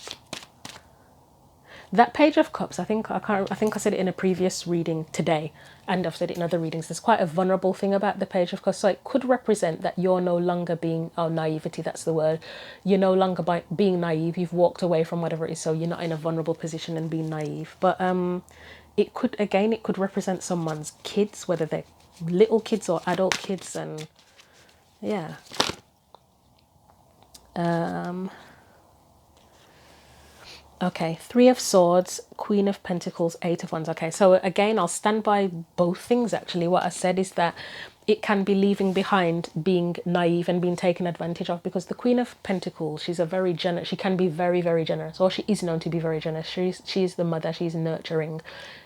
That Page of Cups, I think I said it in a previous reading today, and I've said it in other readings. There's quite a vulnerable thing about the Page of Cups. So it could represent that you're no longer being, naivety, that's the word. You're no longer being naive. You've walked away from whatever it is, so you're not in a vulnerable position and being naive. But it could represent someone's kids, whether they're little kids or adult kids, and yeah. Okay, Three of Swords, Queen of Pentacles, Eight of Wands. Okay, so again, I'll stand by both things, actually. What I said is that it can be leaving behind being naive and being taken advantage of, because the Queen of Pentacles, she's a very generous, she can be very, very generous, or she is known to be very generous. She's the mother, she's nurturing.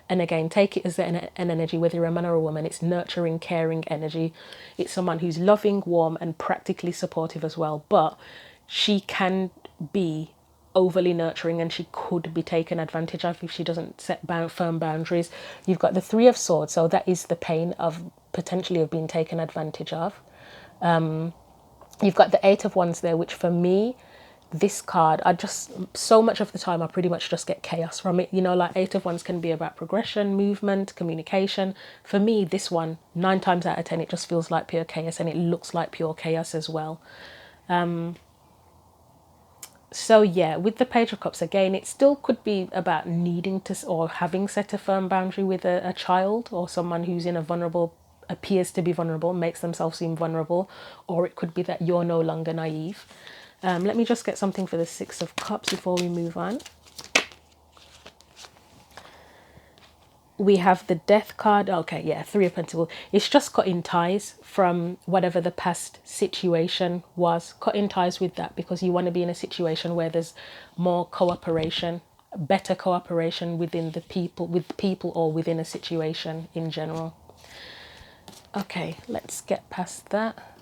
And again, take it as an energy, whether you're a man or a woman, it's nurturing, caring energy. It's someone who's loving, warm, and practically supportive as well. But she can be overly nurturing, and she could be taken advantage of if she doesn't set firm boundaries. You've got the Three of Swords, so that is the pain of potentially of being taken advantage of. You've got the Eight of Wands there, which for me, this card, so much of the time I pretty much just get chaos from it. You know, like Eight of Wands can be about progression, movement, communication. For me, this one, 9 times out of 10, it just feels like pure chaos, and it looks like pure chaos as well. So yeah, with the Page of Cups, again, it still could be about needing to, or having set a firm boundary with a child, or someone who's in a vulnerable, appears to be vulnerable, makes themselves seem vulnerable, or it could be that you're no longer naive. Let me just get something for the Six of Cups before we move on. we have the Death card. Okay, yeah, Three of Pentacles. It's just cutting ties from whatever the past situation was. Cutting ties with that, because you want to be in a situation where there's more cooperation, better cooperation within the people, with people, or within a situation in general. Okay, let's get past that.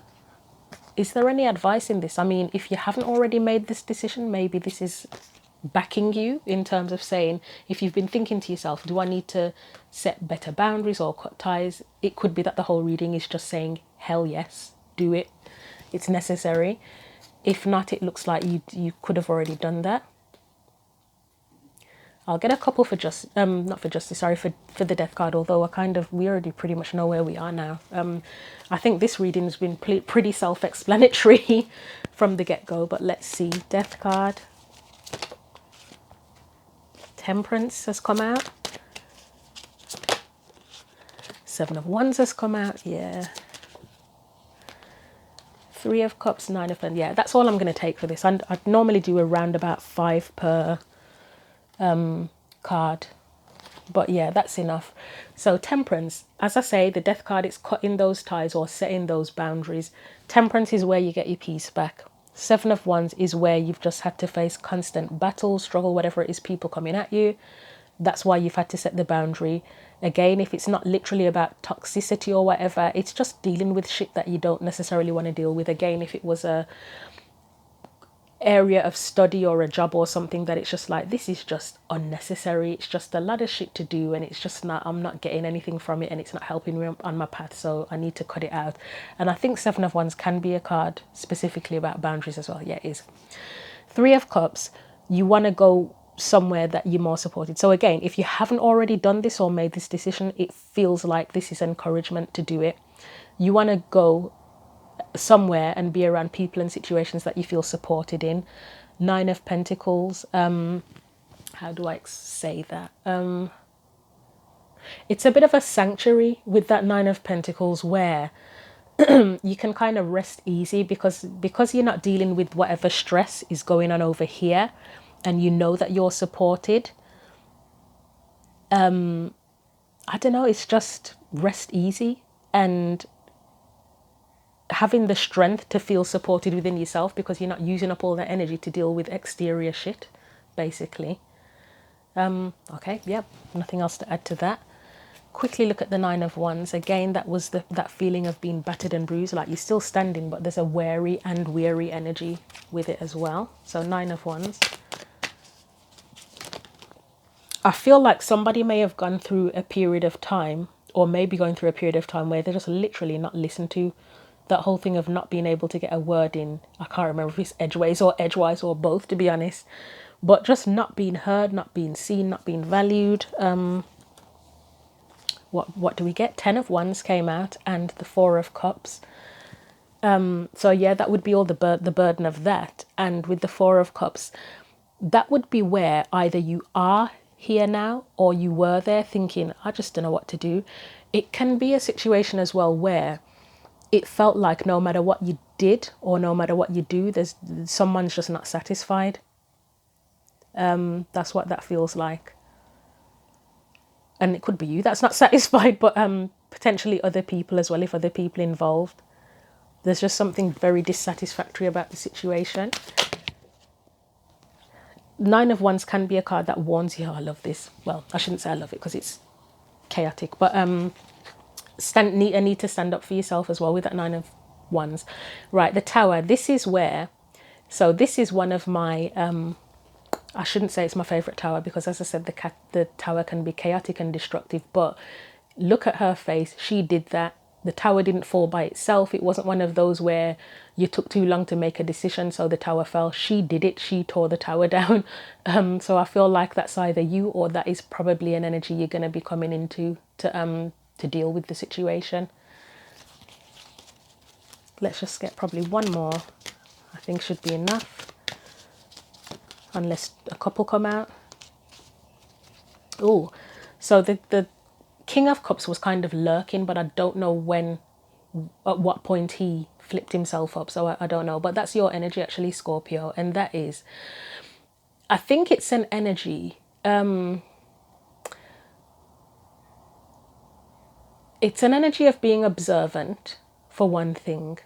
Is there any advice in this? I mean, if you haven't already made this decision, maybe this is backing you in terms of saying, if you've been thinking to yourself, do I need to set better boundaries or cut ties? It could be that the whole reading is just saying, hell yes, do it. It's necessary. If not, it looks like you could have already done that. I'll get a couple for not for justice, sorry, for the Death card, although we already pretty much know where we are now. I think this reading has been pretty self-explanatory from the get-go, but let's see. Death card. Temperance has come out. Seven of Wands has come out, yeah. Three of Cups, Nine of Pentacles, yeah, that's all I'm going to take for this. I'd normally do around about 5 per card, but yeah, that's enough. So Temperance, as I say, the Death card, it's cutting those ties or setting those boundaries. Temperance is where you get your peace back. Seven of Wands is where you've just had to face constant battle, struggle, whatever it is, people coming at you. That's why you've had to set the boundary. Again, if it's not literally about toxicity or whatever, it's just dealing with shit that you don't necessarily want to deal with. Again, if it was a area of study or a job or something that it's just like, this is just unnecessary, it's just a lot of shit to do, and it's just not, I'm not getting anything from it, and it's not helping me on my path, so I need to cut it out. And I think Seven of Wands can be a card specifically about boundaries as well. Yeah, it is. Three of Cups, you want to go somewhere that you're more supported. So again, if you haven't already done this or made this decision, it feels like this is encouragement to do it. You want to go somewhere and be around people and situations that you feel supported in. Nine of Pentacles, how do I say that? It's a bit of a sanctuary with that Nine of Pentacles, where you can kind of rest easy because you're not dealing with whatever stress is going on over here, and you know that you're supported. I don't know, it's just rest easy and having the strength to feel supported within yourself, because you're not using up all that energy to deal with exterior shit, basically. Okay, yep, nothing else to add to that. Quickly look at the Nine of Wands. Again, that was that feeling of being battered and bruised, like you're still standing, but there's a wary and weary energy with it as well. So Nine of Wands. I feel like somebody may have gone through a period of time, or maybe going through a period of time, where they're just literally not listened to. That whole thing of not being able to get a word in, I can't remember if it's edgeways or edgewise or both, to be honest, but just not being heard, not being seen, not being valued. What do we get? Ten of Wands came out, and the Four of Cups. So yeah, that would be all the burden of that. And with the Four of Cups, that would be where either you are here now or you were there thinking, I just don't know what to do. It can be a situation as well where it felt like no matter what you did or no matter what you do, there's someone's just not satisfied. That's what that feels like. And it could be you that's not satisfied, but potentially other people as well, if other people involved. There's just something very dissatisfactory about the situation. Nine of Wands can be a card that warns you. Oh, I love this. Well, I shouldn't say I love it because it's chaotic, but need to stand up for yourself as well with that Nine of Wands. Right, the Tower. This is where, so this is one of my, I shouldn't say it's my favourite tower, because as I said, the Tower can be chaotic and destructive, but look at her face. She did that. The Tower didn't fall by itself. It wasn't one of those where you took too long to make a decision, so the Tower fell. She did it. She tore the Tower down. So I feel like that's either you, or that is probably an energy you're going to be coming into to deal with the situation. Let's just get probably one more. I think should be enough, unless a couple come out. Oh, so the King of Cups was kind of lurking, but I don't know at what point he flipped himself up, so I don't know. But that's your energy actually, Scorpio, and that is, I think it's an energy, It's an energy of being observant, for one thing.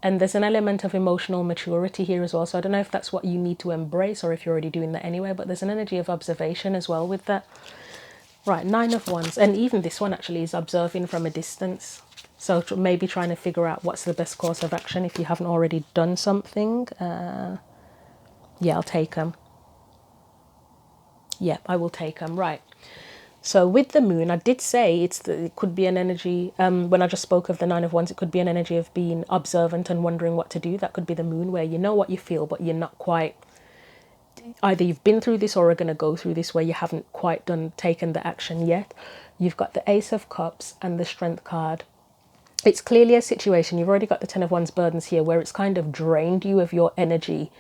And there's an element of emotional maturity here as well. So I don't know if that's what you need to embrace or if you're already doing that anyway, but there's an energy of observation as well with that. Right, 9 of Wands. And even this one actually is observing from a distance. So maybe trying to figure out what's the best course of action if you haven't already done something. Yeah, I'll take them. Yeah, I will take them. Right. So with the moon, I did say it could be an energy, when I just spoke of the 9 of Wands, it could be an energy of being observant and wondering what to do. That could be the moon, where you know what you feel, but you're not quite, either you've been through this or are going to go through this, where you haven't quite taken the action yet. You've got the Ace of Cups and the Strength card. It's clearly a situation, you've already got the 10 of Wands burdens here, where it's kind of drained you of your energy,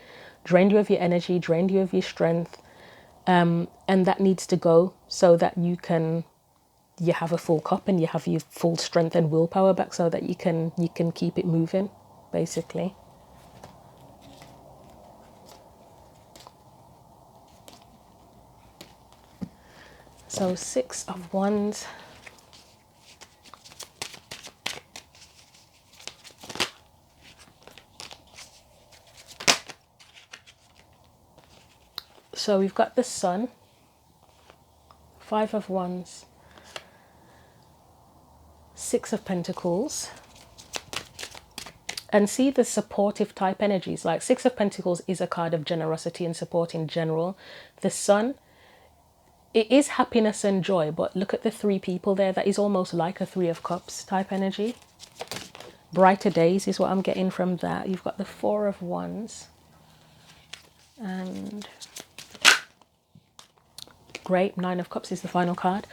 drained you of your strength. And that needs to go so that you have a full cup and you have your full strength and willpower back, so that you can keep it moving, basically. So 6 of Wands. So we've got the Sun, 5 of Wands, 6 of Pentacles, and see the supportive type energies. Like 6 of Pentacles is a card of generosity and support in general. The Sun, it is happiness and joy, but look at the 3 people there. That is almost like a 3 of Cups type energy. Brighter days is what I'm getting from that. You've got the 4 of Wands, and great, 9 of Cups is the final card.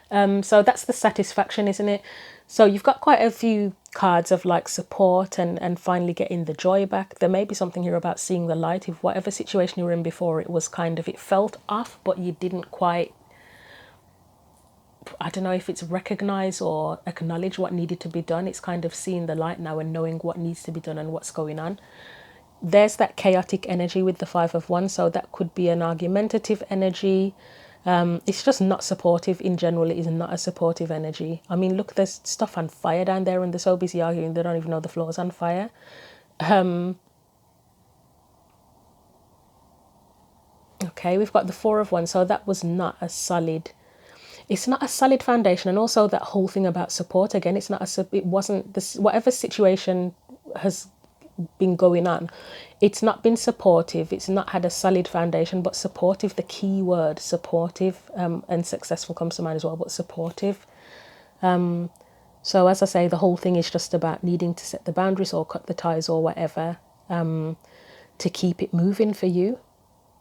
So that's the satisfaction, isn't it? So you've got quite a few cards of like support and finally getting the joy back. There may be something here about seeing the light. If whatever situation you were in before, it was kind of, it felt off, but you didn't quite, I don't know if it's recognize or acknowledge what needed to be done. It's kind of seeing the light now and knowing what needs to be done and what's going on. There's that chaotic energy with the 5 of Wands, so that could be an argumentative energy. It's just not supportive in general. It is not a supportive energy. I mean, look, there's stuff on fire down there and they're so busy arguing they don't even know the floor's on fire. Okay, we've got the 4 of Wands, so that was not a solid, it's not a solid foundation. And also that whole thing about support, again, it's not a, it wasn't this, whatever situation has been going on, it's not been supportive, it's not had a solid foundation. But supportive, the key word, supportive, and successful comes to mind as well, but supportive. So as I say, the whole thing is just about needing to set the boundaries or cut the ties or whatever, to keep it moving for you,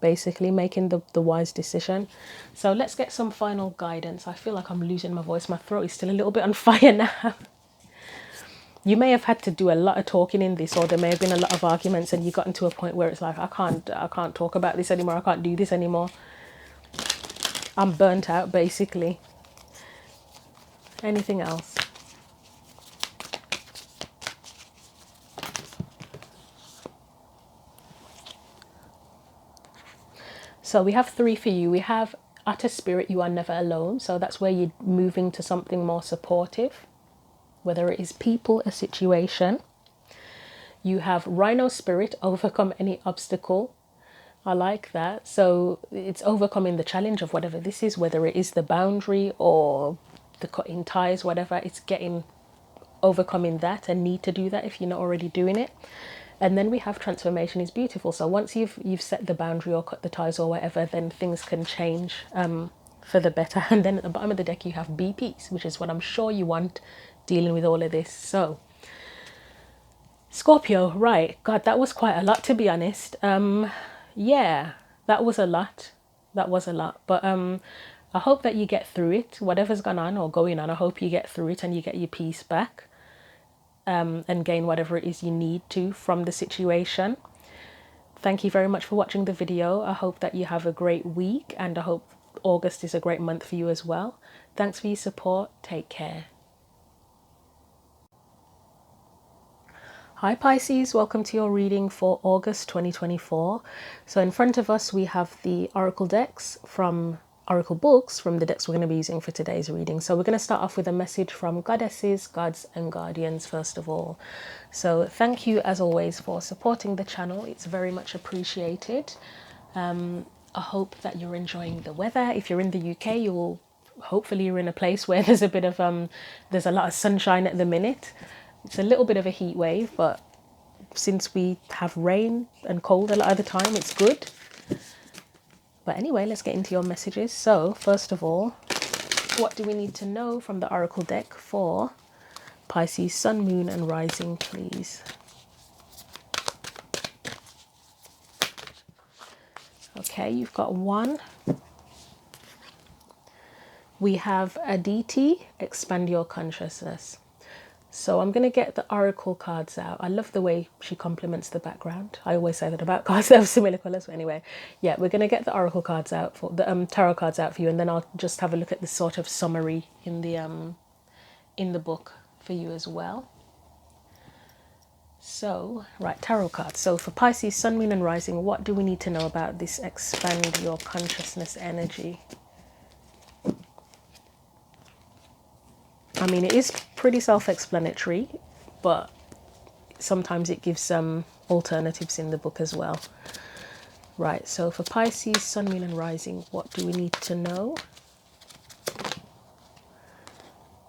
basically making the wise decision. So let's get some final guidance. I feel like I'm losing my voice, my throat is still a little bit on fire now. You may have had to do a lot of talking in this, or there may have been a lot of arguments and you got into a point where it's like, I can't talk about this anymore, I can't do this anymore, I'm burnt out, basically. Anything else? So we have 3 for you. We have utter spirit, you are never alone. So that's where you're moving to something more supportive, whether it is people, a situation. You have Rhino spirit, overcome any obstacle. I like that. So it's overcoming the challenge of whatever this is, whether it is the boundary or the cutting ties, whatever. It's overcoming that and need to do that if you're not already doing it. And then we have transformation is beautiful. So once you've set the boundary or cut the ties or whatever, then things can change for the better. And then at the bottom of the deck you have be peace, which is what I'm sure you want dealing with all of this. So Scorpio, right, God, that was quite a lot, to be honest. Yeah, that was a lot. But I hope that you get through it, whatever's gone on or going on. I hope you get through it and you get your peace back, and gain whatever it is you need to from the situation. Thank you very much for watching the video. I hope that you have a great week, and I hope August is a great month for you as well. Thanks for your support. Take care. Hi Pisces, welcome to your reading for August 2024. So in front of us we have the oracle decks from oracle books from the decks we're going to be using for today's reading. So we're going to start off with a message from goddesses, gods and guardians first of all. So thank you as always for supporting the channel. It's very much appreciated. I hope that you're enjoying the weather. If you're in the UK, hopefully you're in a place where there's a bit of there's a lot of sunshine at the minute. It's a little bit of a heat wave, but since we have rain and cold a lot of the time, it's good. But anyway, let's get into your messages. So first of all, what do we need to know from the oracle deck for Pisces sun, moon and rising, please? Okay, you've got 1. We have Aditi, expand your consciousness. So I'm going to get the oracle cards out. I love the way she complements the background. I always say that about cards that have similar colours. But anyway, yeah, we're going to get the oracle cards out, for the tarot cards out for you, and then I'll just have a look at the sort of summary in the book for you as well. So, right, tarot cards. So for Pisces, sun, moon and rising, what do we need to know about this expand your consciousness energy? I mean, it is pretty self-explanatory, but sometimes it gives some alternatives in the book as well. Right, so for Pisces, sun, moon and rising, what do we need to know?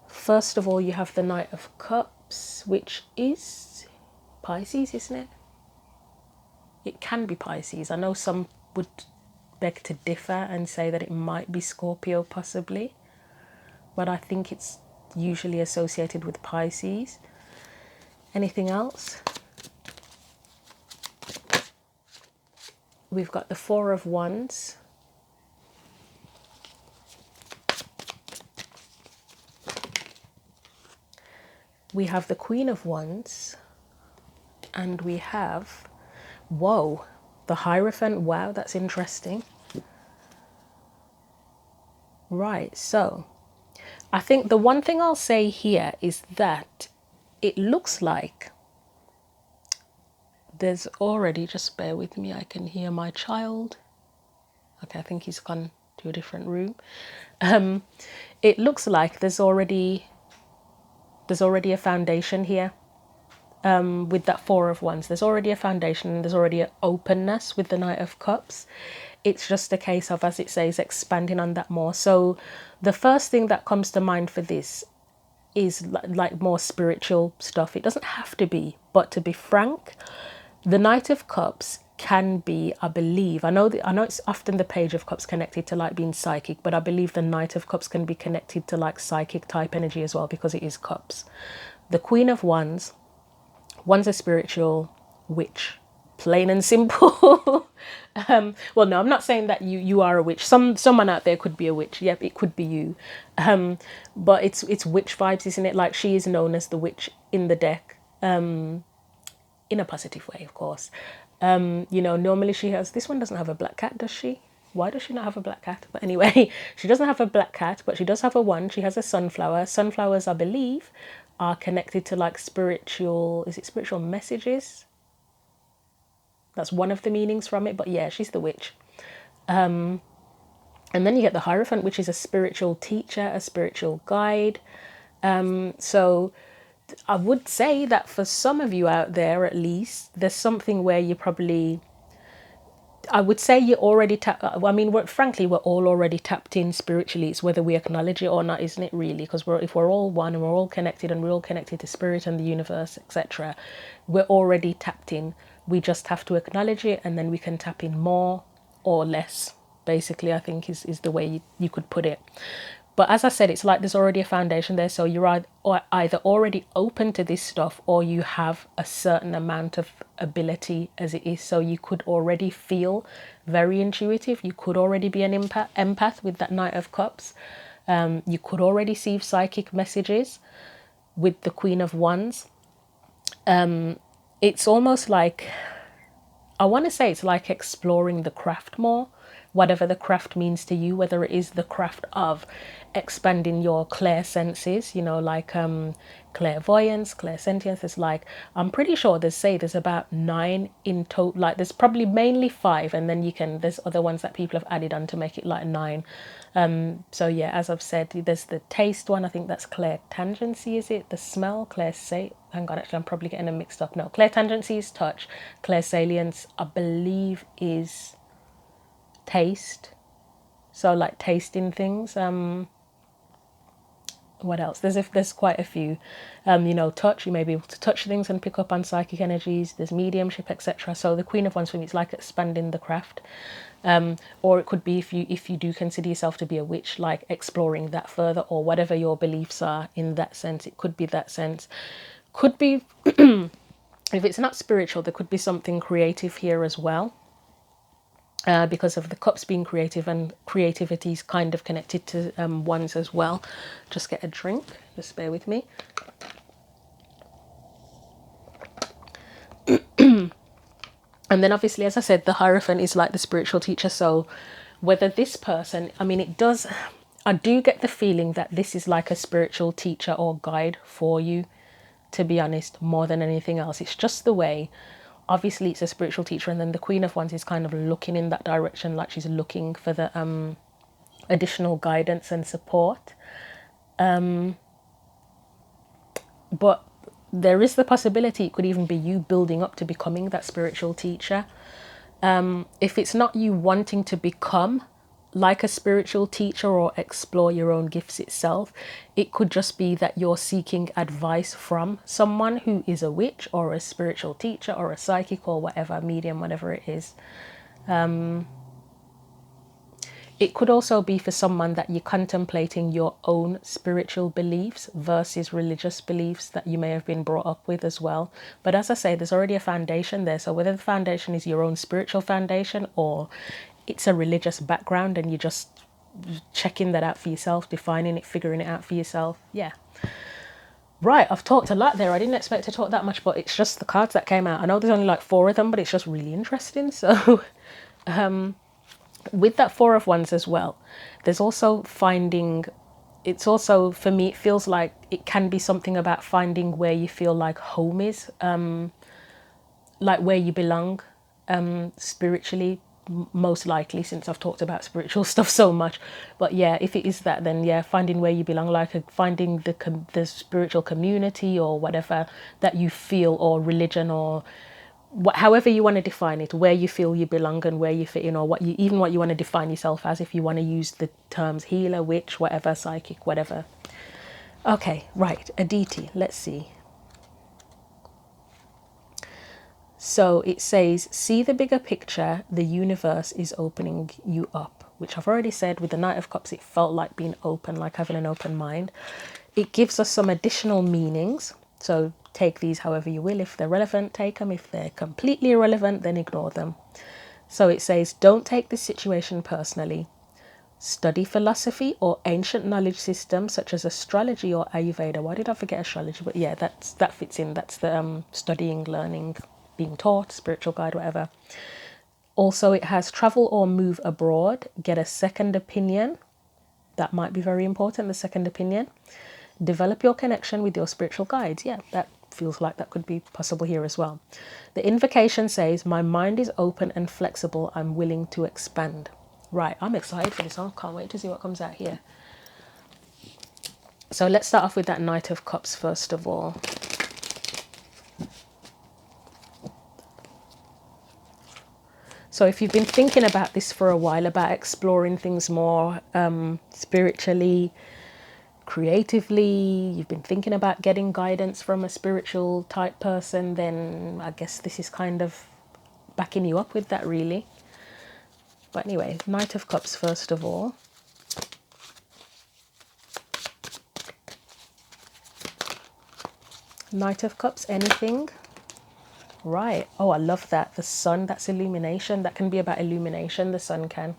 First of all, you have the Knight of Cups, which is Pisces, isn't it? It can be Pisces. I know some would beg to differ and say that it might be Scorpio possibly, but I think it's usually associated with Pisces. Anything else? We've got the 4 of Wands. We have the Queen of Wands. And we have, whoa, the Hierophant. Wow, that's interesting. Right, so I think the one thing I'll say here is that it looks like there's already, just bear with me, I can hear my child. Okay, I think he's gone to a different room. It looks like there's already a foundation here. With that 4 of Wands, there's already a foundation and there's already an openness with the Knight of Cups. It's just a case of, as it says, expanding on that more. So the first thing that comes to mind for this is like more spiritual stuff. It doesn't have to be, but to be frank, the Knight of Cups can be, I believe, I know it's often the Page of Cups connected to like being psychic, but I believe the Knight of Cups can be connected to like psychic type energy as well, because it is cups. The Queen of Wands, one's a spiritual witch, plain and simple. Well, no, I'm not saying that you are a witch. Someone out there could be a witch. Yep, it could be you. But it's witch vibes, isn't it? Like, she is known as the witch in the deck, in a positive way, of course. You know, normally she has, this one doesn't have a black cat, does she? Why does she not have a black cat? But anyway, she doesn't have a black cat, but she does have a wand. She has a sunflower. Sunflowers, I believe, are connected to like spiritual, is it spiritual messages? That's one of the meanings from it, but yeah, she's the witch. And then you get the Hierophant, which is a spiritual teacher, a spiritual guide. So I would say that for some of you out there, at least, there's something where you probably, I would say you're already tapped. I mean, frankly, we're all already tapped in spiritually. It's whether we acknowledge it or not, isn't it, really? Because if we're all one and we're all connected and we're all connected to spirit and the universe, etc., we're already tapped in. We just have to acknowledge it, and then we can tap in more or less, basically, I think is the way you could put it. But as I said, it's like there's already a foundation there. So you're either already open to this stuff, or you have a certain amount of ability as it is. So you could already feel very intuitive. You could already be an empath with that Knight of Cups. You could already receive psychic messages with the Queen of Wands. It's almost like, I want to say it's like exploring the craft more. whatever the craft means to you, whether it is the craft of expanding your clair senses, you know, like clairvoyance, clairsentience. There's like, I'm pretty sure there's about 9 in total. Like there's probably mainly 5, and then there's other ones that people have added on to make it like 9. So yeah, as I've said, there's the taste one. I think that's clairtangency, is it? The smell, hang on, actually I'm probably getting them mixed up. No, clairtangency is touch. Clairsalience, I believe, is taste. So like tasting things. What else? There's quite a few. You know, touch, you may be able to touch things and pick up on psychic energies. There's mediumship, etc. So the Queen of Wands for me, it's like expanding the craft. Or it could be, if you do consider yourself to be a witch, like exploring that further, or whatever your beliefs are in that sense. It could be that sense. Could be if it's not spiritual, there could be something creative here as well. Because of the cups being creative, and creativity is kind of connected to wands as well. Just get a drink, just bear with me. And then obviously, as I said, the Hierophant is like the spiritual teacher. So whether this person, I mean, I do get the feeling that this is like a spiritual teacher or guide for you, to be honest, more than anything else. It's just the way, obviously it's a spiritual teacher, and then the Queen of Wands is kind of looking in that direction, like she's looking for the additional guidance and support. But there is the possibility it could even be you building up to becoming that spiritual teacher. If it's not you wanting to become like a spiritual teacher or explore your own gifts itself, it could just be that you're seeking advice from someone who is a witch or a spiritual teacher or a psychic or whatever, medium, whatever it is. It could also be for someone that you're contemplating your own spiritual beliefs versus religious beliefs that you may have been brought up with as well. But as I say, there's already a foundation there. So whether the foundation is your own spiritual foundation or it's a religious background and you're just checking that out for yourself, defining it, figuring it out for yourself. Yeah. Right, I've talked a lot there. I didn't expect to talk that much, but it's just the cards that came out. I know there's only like 4 of them, but it's just really interesting. So with that 4 of Wands as well, there's also finding, it's also, for me, it feels like it can be something about finding where you feel like home is, like where you belong spiritually, most likely, since I've talked about spiritual stuff so much. But yeah, if it is that, then yeah, finding where you belong, like finding the spiritual community or whatever that you feel, or religion, or however you want to define it, where you feel you belong and where you fit in, or what you want to define yourself as, if you want to use the terms healer, witch, whatever, psychic, whatever. Okay, right, Aditi, let's see. So it says, see the bigger picture, the universe is opening you up, which I've already said. With the Knight of Cups, it felt like being open, like having an open mind. It gives us some additional meanings. So take these however you will. If they're relevant, take them. If they're completely irrelevant, then ignore them. So it says, don't take this situation personally. Study philosophy or ancient knowledge systems such as astrology or Ayurveda. Why did I forget astrology? But yeah, that fits in. That's the studying, learning, being taught, spiritual guide, whatever. Also, it has travel or move abroad, get a second opinion. That might be very important, the second opinion. Develop your connection with your spiritual guides. Yeah, that feels like that could be possible here as well. The invocation says, my mind is open and flexible. I'm willing to expand. Right, I'm excited for this. I can't wait to see what comes out here. So let's start off with that Knight of Cups first of all. So if you've been thinking about this for a while, about exploring things more spiritually, creatively, you've been thinking about getting guidance from a spiritual type person, then I guess this is kind of backing you up with that, really. But anyway, Knight of Cups first of all. Knight of Cups, anything? Right. Oh, I love that. The sun, that's illumination. That can be about illumination. The sun can.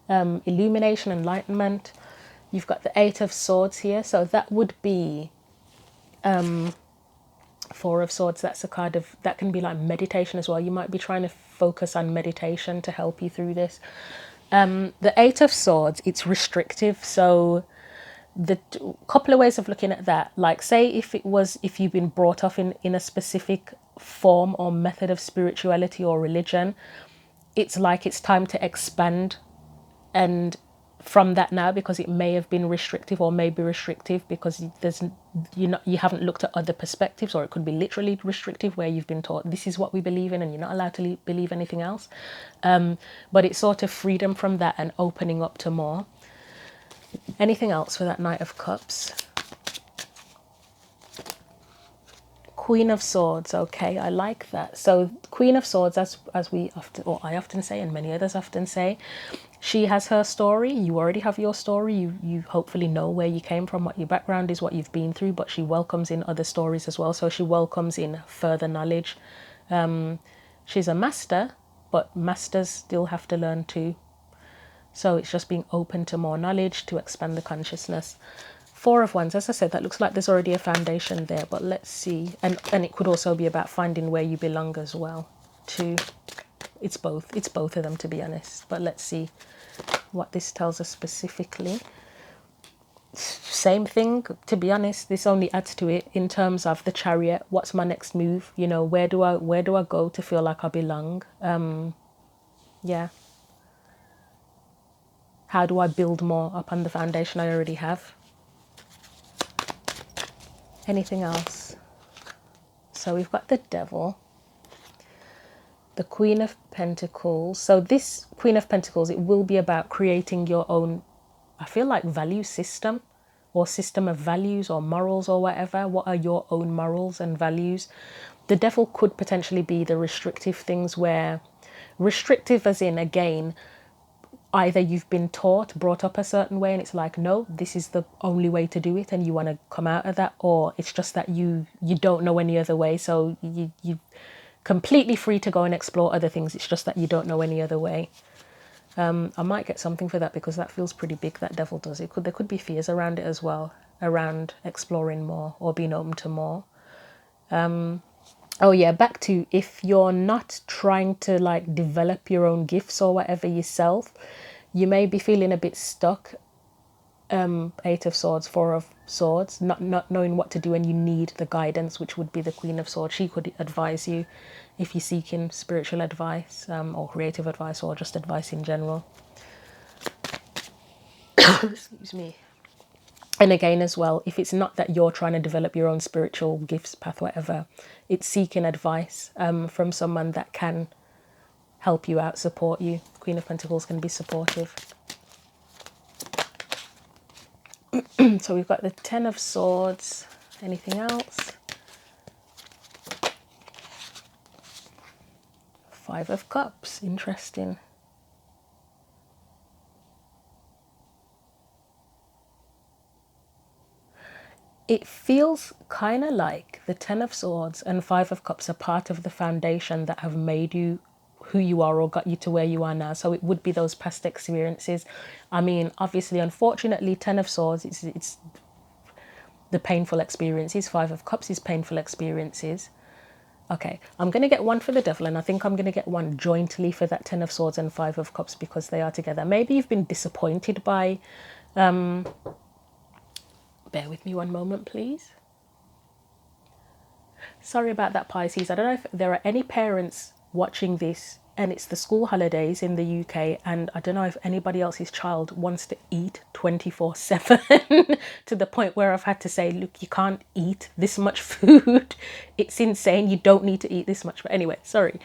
Illumination, enlightenment. You've got the 8 of Swords here. So that would be 4 of Swords. That's a card of, that can be like meditation as well. You might be trying to focus on meditation to help you through this. The Eight of Swords, it's restrictive. So the couple of ways of looking at that, like say if you've been brought up in a specific form or method of spirituality or religion, it's like it's time to expand and from that now, because it may have been restrictive or may be restrictive because you haven't looked at other perspectives, or it could be literally restrictive where you've been taught this is what we believe in and you're not allowed to believe anything else. But it's sort of freedom from that and opening up to more. Anything else for that Knight of Cups? Queen of Swords. Okay, I like that. So Queen of Swords, as we often, or I often say and many others often say, she has her story. You already have your story. You hopefully know where you came from, what your background is, what you've been through, but she welcomes in other stories as well. So she welcomes in further knowledge. She's a master, but masters still have to learn too. So it's just being open to more knowledge, to expand the consciousness. Four of Wands, as I said, that looks like there's already a foundation there, but let's see. And it could also be about finding where you belong as well, too. It's both of them, to be honest. But let's see what this tells us specifically. Same thing, to be honest. This only adds to it in terms of the Chariot. What's my next move? You know, where do I go to feel like I belong? Yeah. How do I build more upon the foundation I already have? Anything else? So we've got the Devil, the Queen of Pentacles. So this Queen of Pentacles, it will be about creating your own, I feel like, value system or system of values or morals or whatever. What are your own morals and values? The Devil could potentially be the restrictive things, where restrictive as in, again, either you've been brought up a certain way and it's like, no, this is the only way to do it and you want to come out of that, or it's just that you don't know any other way, so you're completely free to go and explore other things. It's just that you don't know any other way. I might get something for that because that feels pretty big, that Devil does. There could be fears around it as well, around exploring more or being open to more. Oh yeah, back to, if you're not trying to like develop your own gifts or whatever yourself, you may be feeling a bit stuck. Eight of Swords, Four of Swords, not knowing what to do, and you need the guidance, which would be the Queen of Swords. She could advise you if you're seeking spiritual advice, or creative advice, or just advice in general. Excuse me. And again as well, if it's not that you're trying to develop your own spiritual gifts, path, whatever, it's seeking advice from someone that can help you out, support you. Queen of Pentacles can be supportive. So we've got the Ten of Swords. Anything else? Five of Cups. Interesting. It feels kind of like the Ten of Swords and Five of Cups are part of the foundation that have made you who you are or got you to where you are now. So it would be those past experiences. I mean, obviously, unfortunately, Ten of Swords, it's the painful experiences. Five of Cups is painful experiences. Okay, I'm going to get one for the Devil, and I think I'm going to get one jointly for that Ten of Swords and Five of Cups because they are together. Maybe you've been disappointed by... bear with me one moment, please. Sorry about that, Pisces. I don't know if there are any parents watching this and it's the school holidays in the UK, and I don't know if anybody else's child wants to eat 24/7 to the point where I've had to say, look, you can't eat this much food. It's insane. You don't need to eat this much. But anyway, sorry.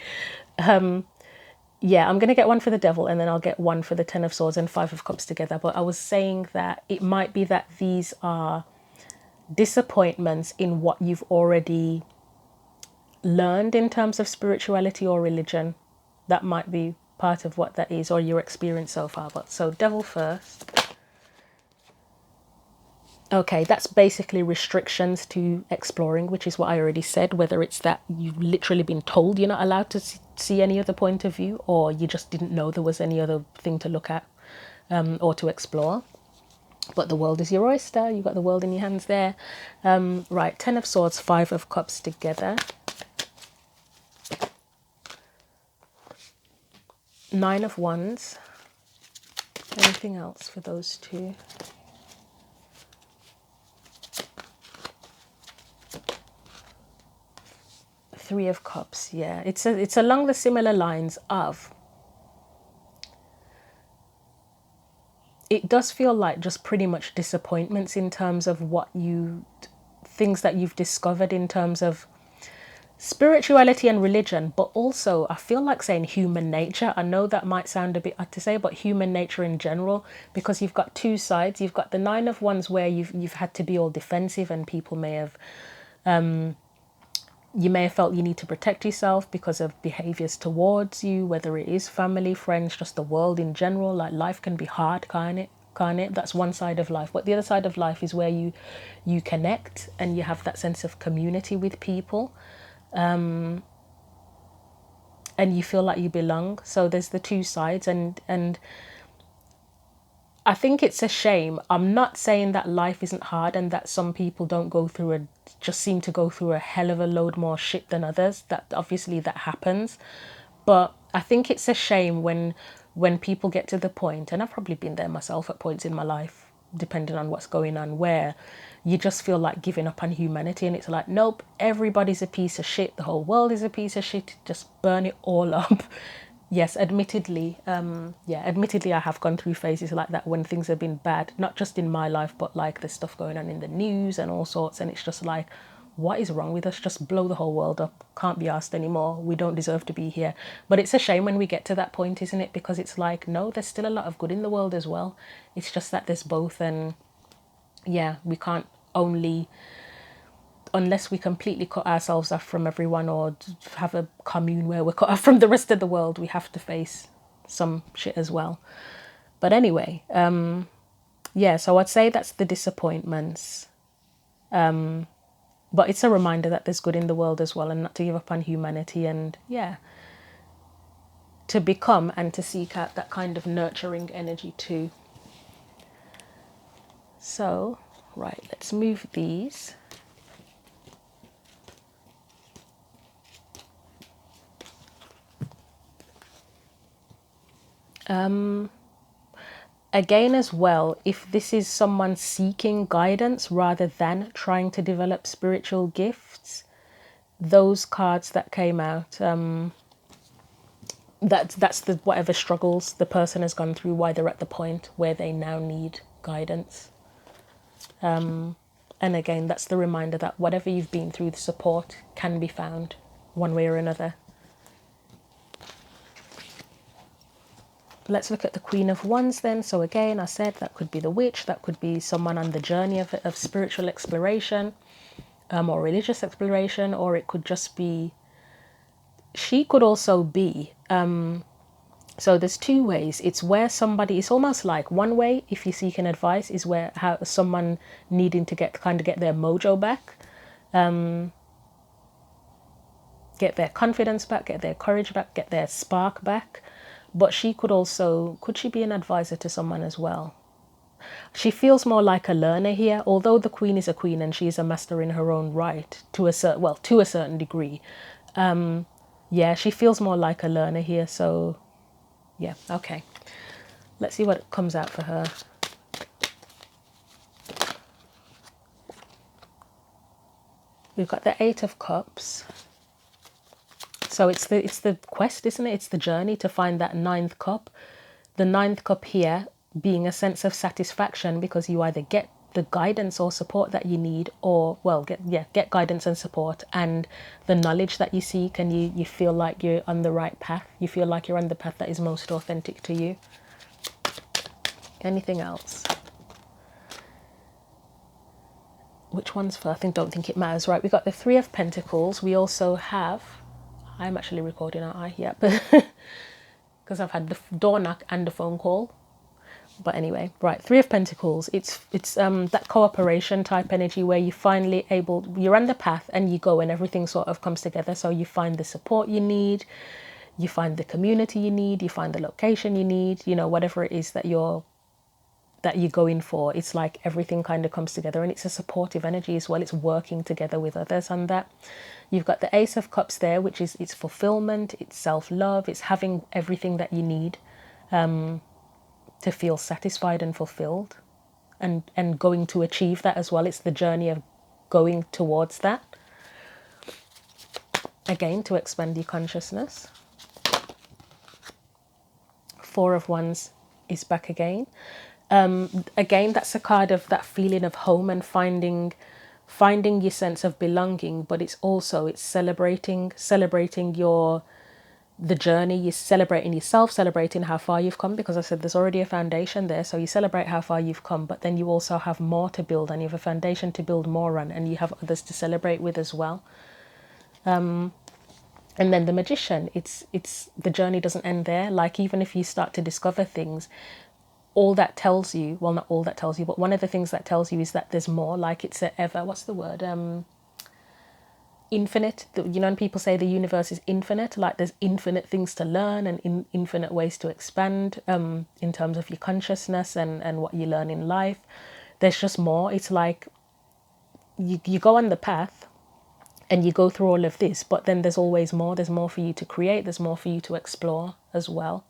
Yeah, I'm going to get one for the Devil, and then I'll get one for the Ten of Swords and Five of Cups together. But I was saying that it might be that these are disappointments in what you've already learned in terms of spirituality or religion. That might be part of what that is, or your experience so far. But so Devil first. Okay, that's basically restrictions to exploring, which is what I already said, whether it's that you've literally been told you're not allowed to see any other point of view, or you just didn't know there was any other thing to look at or to explore. But the world is your oyster. You've got the world in your hands there. Right, Ten of Swords, Five of Cups together. Nine of Wands. Anything else for those two? Three of Cups, yeah. It's along the similar lines of, it does feel like just pretty much disappointments in terms of things that you've discovered in terms of spirituality and religion, but also I feel like saying human nature. I know that might sound a bit odd to say, but human nature in general, because you've got two sides. You've got the Nine of Wands where you've had to be all defensive, and people may have you may have felt you need to protect yourself because of behaviors towards you, whether it is family, friends, just the world in general. Like, life can be hard, can't it? That's one side of life. But the other side of life is where you connect and you have that sense of community with people, and you feel like you belong. So there's the two sides, and I think it's a shame. I'm not saying that life isn't hard and that some people don't just seem to go through a hell of a load more shit than others. That obviously that happens. But I think it's a shame when people get to the point, and I've probably been there myself at points in my life, depending on what's going on, where you just feel like giving up on humanity, and it's like, nope, everybody's a piece of shit, the whole world is a piece of shit, just burn it all up. Yes, admittedly, admittedly, I have gone through phases like that when things have been bad, not just in my life, but like there's stuff going on in the news and all sorts, and it's just like, what is wrong with us? Just blow the whole world up. Can't be asked anymore. We don't deserve to be here. But it's a shame when we get to that point, isn't it? Because it's like, no, there's still a lot of good in the world as well. It's just that there's both, and yeah, we can't only, unless we completely cut ourselves off from everyone or have a commune where we're cut off from the rest of the world, we have to face some shit as well. But anyway, yeah, so I'd say that's the disappointments. But it's a reminder that there's good in the world as well, and not to give up on humanity, and yeah, to become and to seek out that kind of nurturing energy too. So, right, let's move these. Again as well, if this is someone seeking guidance rather than trying to develop spiritual gifts, those cards that came out, that's the whatever struggles the person has gone through, why they're at the point where they now need guidance. And again, that's the reminder that whatever you've been through, the support can be found one way or another. Let's look at the Queen of Wands then. So again, I said that could be the witch, that could be someone on the journey of spiritual exploration, or religious exploration, or it could just be, she could also be, so there's two ways. It's where somebody, it's almost like one way, if you're seeking advice, is where how someone needing to get their mojo back, get their confidence back, get their courage back, get their spark back. But she could also, could she be an advisor to someone as well? She feels more like a learner here, although the queen is a queen and she is a master in her own right to a certain degree. Yeah, she feels more like a learner here. So yeah, okay. Let's see what comes out for her. We've got the Eight of Cups. So it's the quest, isn't it? It's the journey to find that ninth cup. The ninth cup here being a sense of satisfaction because you either get the guidance or support that you need, or get guidance and support and the knowledge that you seek, and you feel like you're on the right path. You feel like you're on the path that is most authentic to you. Anything else? Which one's first? Don't think it matters. Right, we got the Three of Pentacles. We also have, I'm actually recording, aren't I? Yeah, because I've had the door knock and the phone call. But anyway, right, Three of Pentacles. It's that cooperation type energy where you finally you're on the path and you go and everything sort of comes together. So you find the support you need, you find the community you need, you find the location you need, whatever it is that you're going for. It's like everything kind of comes together, and it's a supportive energy as well. It's working together with others on that. You've got the Ace of Cups there, which is it's fulfillment, it's self-love, it's having everything that you need to feel satisfied and fulfilled, and going to achieve that as well. It's the journey of going towards that. Again, to expand your consciousness. Four of Wands is back again. Again, that's a card of that feeling of home and finding your sense of belonging, but it's celebrating the journey. You're celebrating yourself, celebrating how far you've come, because I said there's already a foundation there, so you celebrate how far you've come, but then you also have more to build, and you have a foundation to build more on, and you have others to celebrate with as well. And then the Magician, it's the journey doesn't end there. Like, even if you start to discover things, all that tells you, well, not all that tells you, but one of the things that tells you is that there's more. Like, it's a ever, what's the word, infinite. You know, when people say the universe is infinite, like there's infinite things to learn and infinite ways to expand, in terms of your consciousness and what you learn in life. There's just more. It's like you go on the path and you go through all of this, but then there's always more. There's more for you to create, there's more for you to explore as well.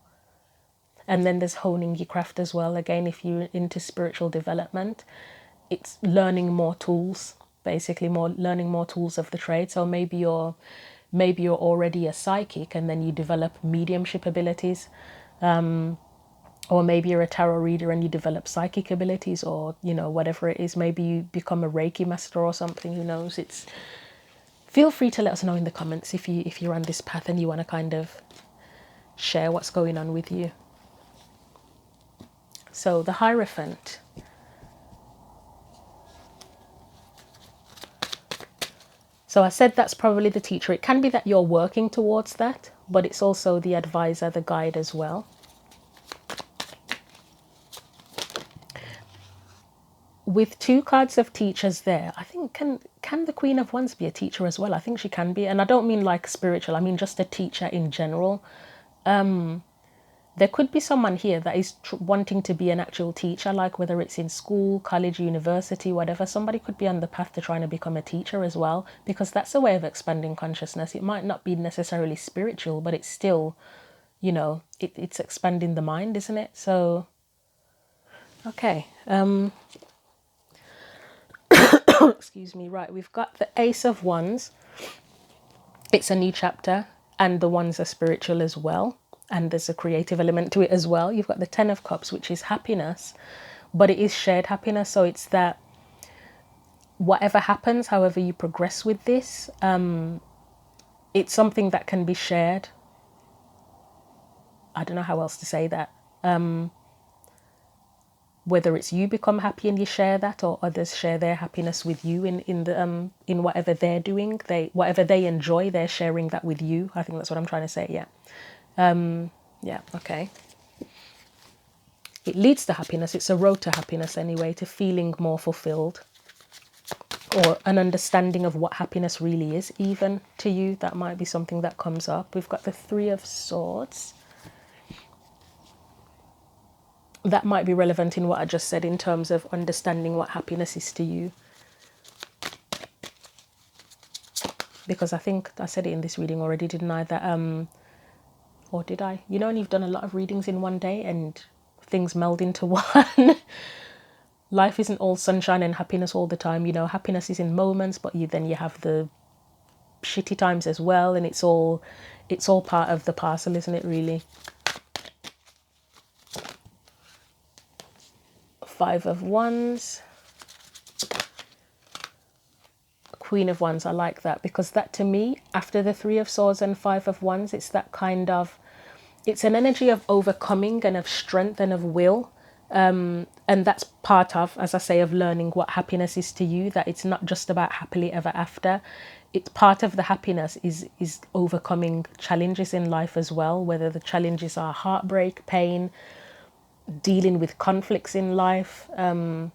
And then there's honing your craft as well. Again, if you're into spiritual development, it's learning more tools, basically learning more tools of the trade. So maybe you're already a psychic and then you develop mediumship abilities, or maybe you're a tarot reader and you develop psychic abilities, or, you know, whatever it is. Maybe you become a Reiki master or something, who knows. Feel free to let us know in the comments if you're on this path and you want to kind of share what's going on with you. So the Hierophant. So I said that's probably the teacher. It can be that you're working towards that, but it's also the advisor, the guide as well. With two cards of teachers there, I think, can the Queen of Wands be a teacher as well? I think she can be. And I don't mean like spiritual, I mean just a teacher in general. There could be someone here that is wanting to be an actual teacher, like whether it's in school, college, university, whatever. Somebody could be on the path to trying to become a teacher as well, because that's a way of expanding consciousness. It might not be necessarily spiritual, but it's still, you know, it's expanding the mind, isn't it? So, okay. Excuse me. Right, we've got the Ace of Wands. It's a new chapter, and the wands are spiritual as well, and there's a creative element to it as well. You've got the Ten of Cups, which is happiness, but it is shared happiness. So it's that whatever happens, however you progress with this, it's something that can be shared. I don't know how else to say that. Whether it's you become happy and you share that, or others share their happiness with you in whatever they're doing, whatever they enjoy, they're sharing that with you. I think that's what I'm trying to say. Yeah. Okay. It leads to happiness. It's a road to happiness anyway, to feeling more fulfilled, or an understanding of what happiness really is, even to you. That might be something that comes up. We've got the Three of Swords. That might be relevant in what I just said in terms of understanding what happiness is to you. Because I think I said it in this reading already, didn't I? That, or did I? You know, and you've done a lot of readings in one day and things meld into one. Life isn't all sunshine and happiness all the time. You know, happiness is in moments, but then you have the shitty times as well. And it's all part of the parcel, isn't it, really? Five of Wands, Queen of Wands. I like that, because that, to me, after the Three of Swords and Five of Wands, it's that kind of, it's an energy of overcoming and of strength and of will, and that's part of, as I say, of learning what happiness is to you. That it's not just about happily ever after. It's part of the happiness is overcoming challenges in life as well, whether the challenges are heartbreak, pain, dealing with conflicts in life, and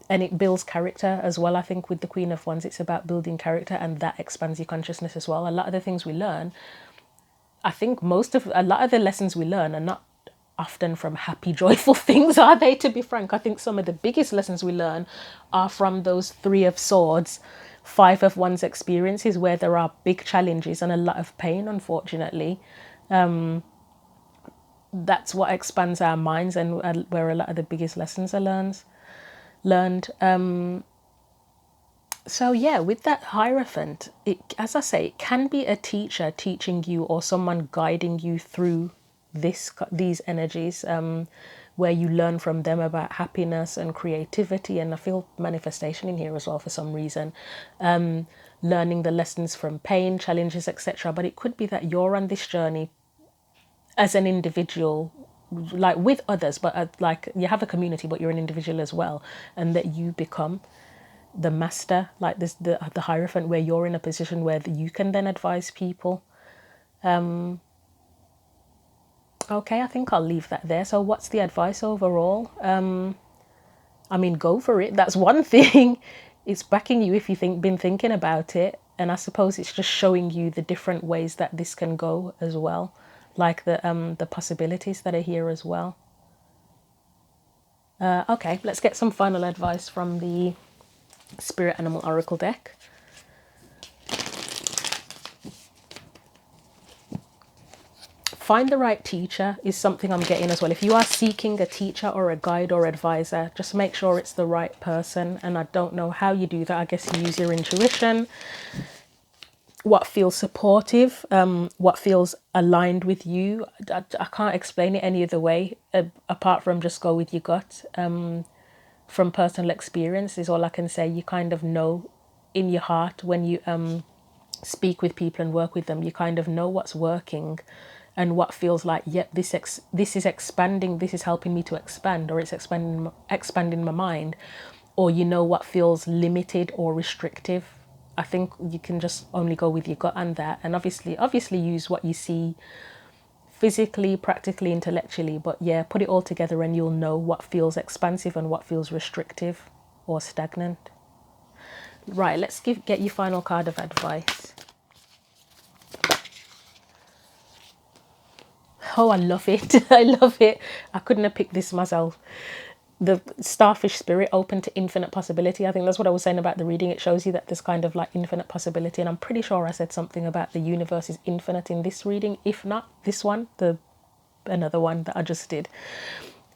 it builds character as well. I think with the Queen of Wands, it's about building character, and that expands your consciousness as well. A lot of the things we learn, I think a lot of the lessons we learn are not often from happy, joyful things, are they, to be frank? I think some of the biggest lessons we learn are from those Three of Swords, Five of Wands experiences, where there are big challenges and a lot of pain, unfortunately. that's what expands our minds, and where a lot of the biggest lessons are learned. So yeah, with that Hierophant, as I say, it can be a teacher teaching you or someone guiding you through these energies, where you learn from them about happiness and creativity, and I feel manifestation in here as well for some reason. Learning the lessons from pain, challenges, etc. But it could be that you're on this journey as an individual, like with others, but like you have a community, but you're an individual as well, and that you become the master, like this, the Hierophant, where you're in a position where you can then advise people. Okay, I think I'll leave that there. So what's the advice overall? I mean, go for it. That's one thing. It's backing you if you've been thinking about it. And I suppose it's just showing you the different ways that this can go as well. Like the possibilities that are here as well. Okay, let's get some final advice from the Spirit Animal Oracle deck. Find the right teacher is something I'm getting as well. If you are seeking a teacher or a guide or advisor, just make sure it's the right person. And I don't know how you do that. I guess you use your intuition, what feels supportive, what feels aligned with you. I can't explain it any other way, apart from just go with your gut. From personal experience is all I can say. You kind of know in your heart when you speak with people and work with them, you kind of know what's working and what feels like, yep, this is expanding, this is helping me to expand, or it's expanding my mind, or you know what feels limited or restrictive. I think you can just only go with your gut and that, and obviously use what you see physically, practically, intellectually, but yeah, put it all together and you'll know what feels expansive and what feels restrictive or stagnant. Right, let's get your final card of advice. Oh, I love it. I love it. I couldn't have picked this myself. The starfish spirit, open to infinite possibility. I think that's what I was saying about the reading. It shows you that there's kind of like infinite possibility. And I'm pretty sure I said something about the universe is infinite in this reading. If not this one, another one that I just did.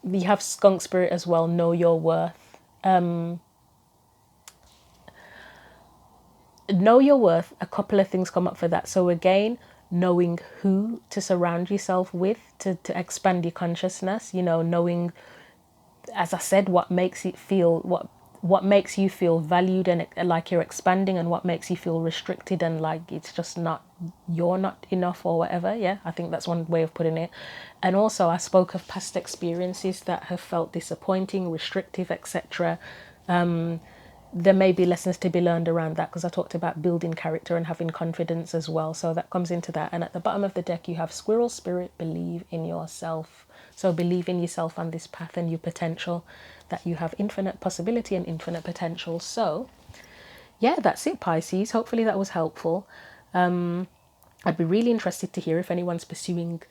You have skunk spirit as well. Know your worth. Know your worth. A couple of things come up for that. So again, knowing who to surround yourself with to expand your consciousness, you know, knowing, as I said, what makes it feel, what makes you feel valued and like you're expanding, and what makes you feel restricted and like it's just not, you're not enough or whatever. Yeah, I think that's one way of putting it. And also I spoke of past experiences that have felt disappointing, restrictive, etc. There may be lessons to be learned around that, because I talked about building character and having confidence as well. So that comes into that. And at the bottom of the deck, you have Squirrel Spirit, believe in yourself. So believe in yourself on this path and your potential, that you have infinite possibility and infinite potential. So yeah, that's it, Pisces. Hopefully that was helpful. I'd be really interested to hear if anyone's pursuing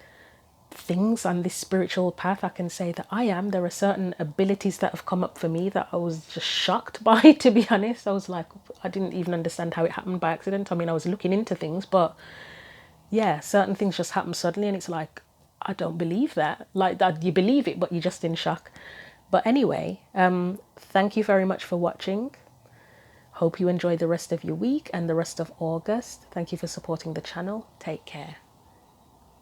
things on this spiritual path. I can say that I am. There are certain abilities that have come up for me that I was just shocked by, to be honest. I was like, I didn't even understand how it happened by accident. I mean, I was looking into things, but yeah, certain things just happen suddenly, and it's like, I don't believe that. Like that, you believe it, but you're just in shock. But anyway, thank you very much for watching. Hope you enjoy the rest of your week and the rest of August. Thank you for supporting the channel. Take care.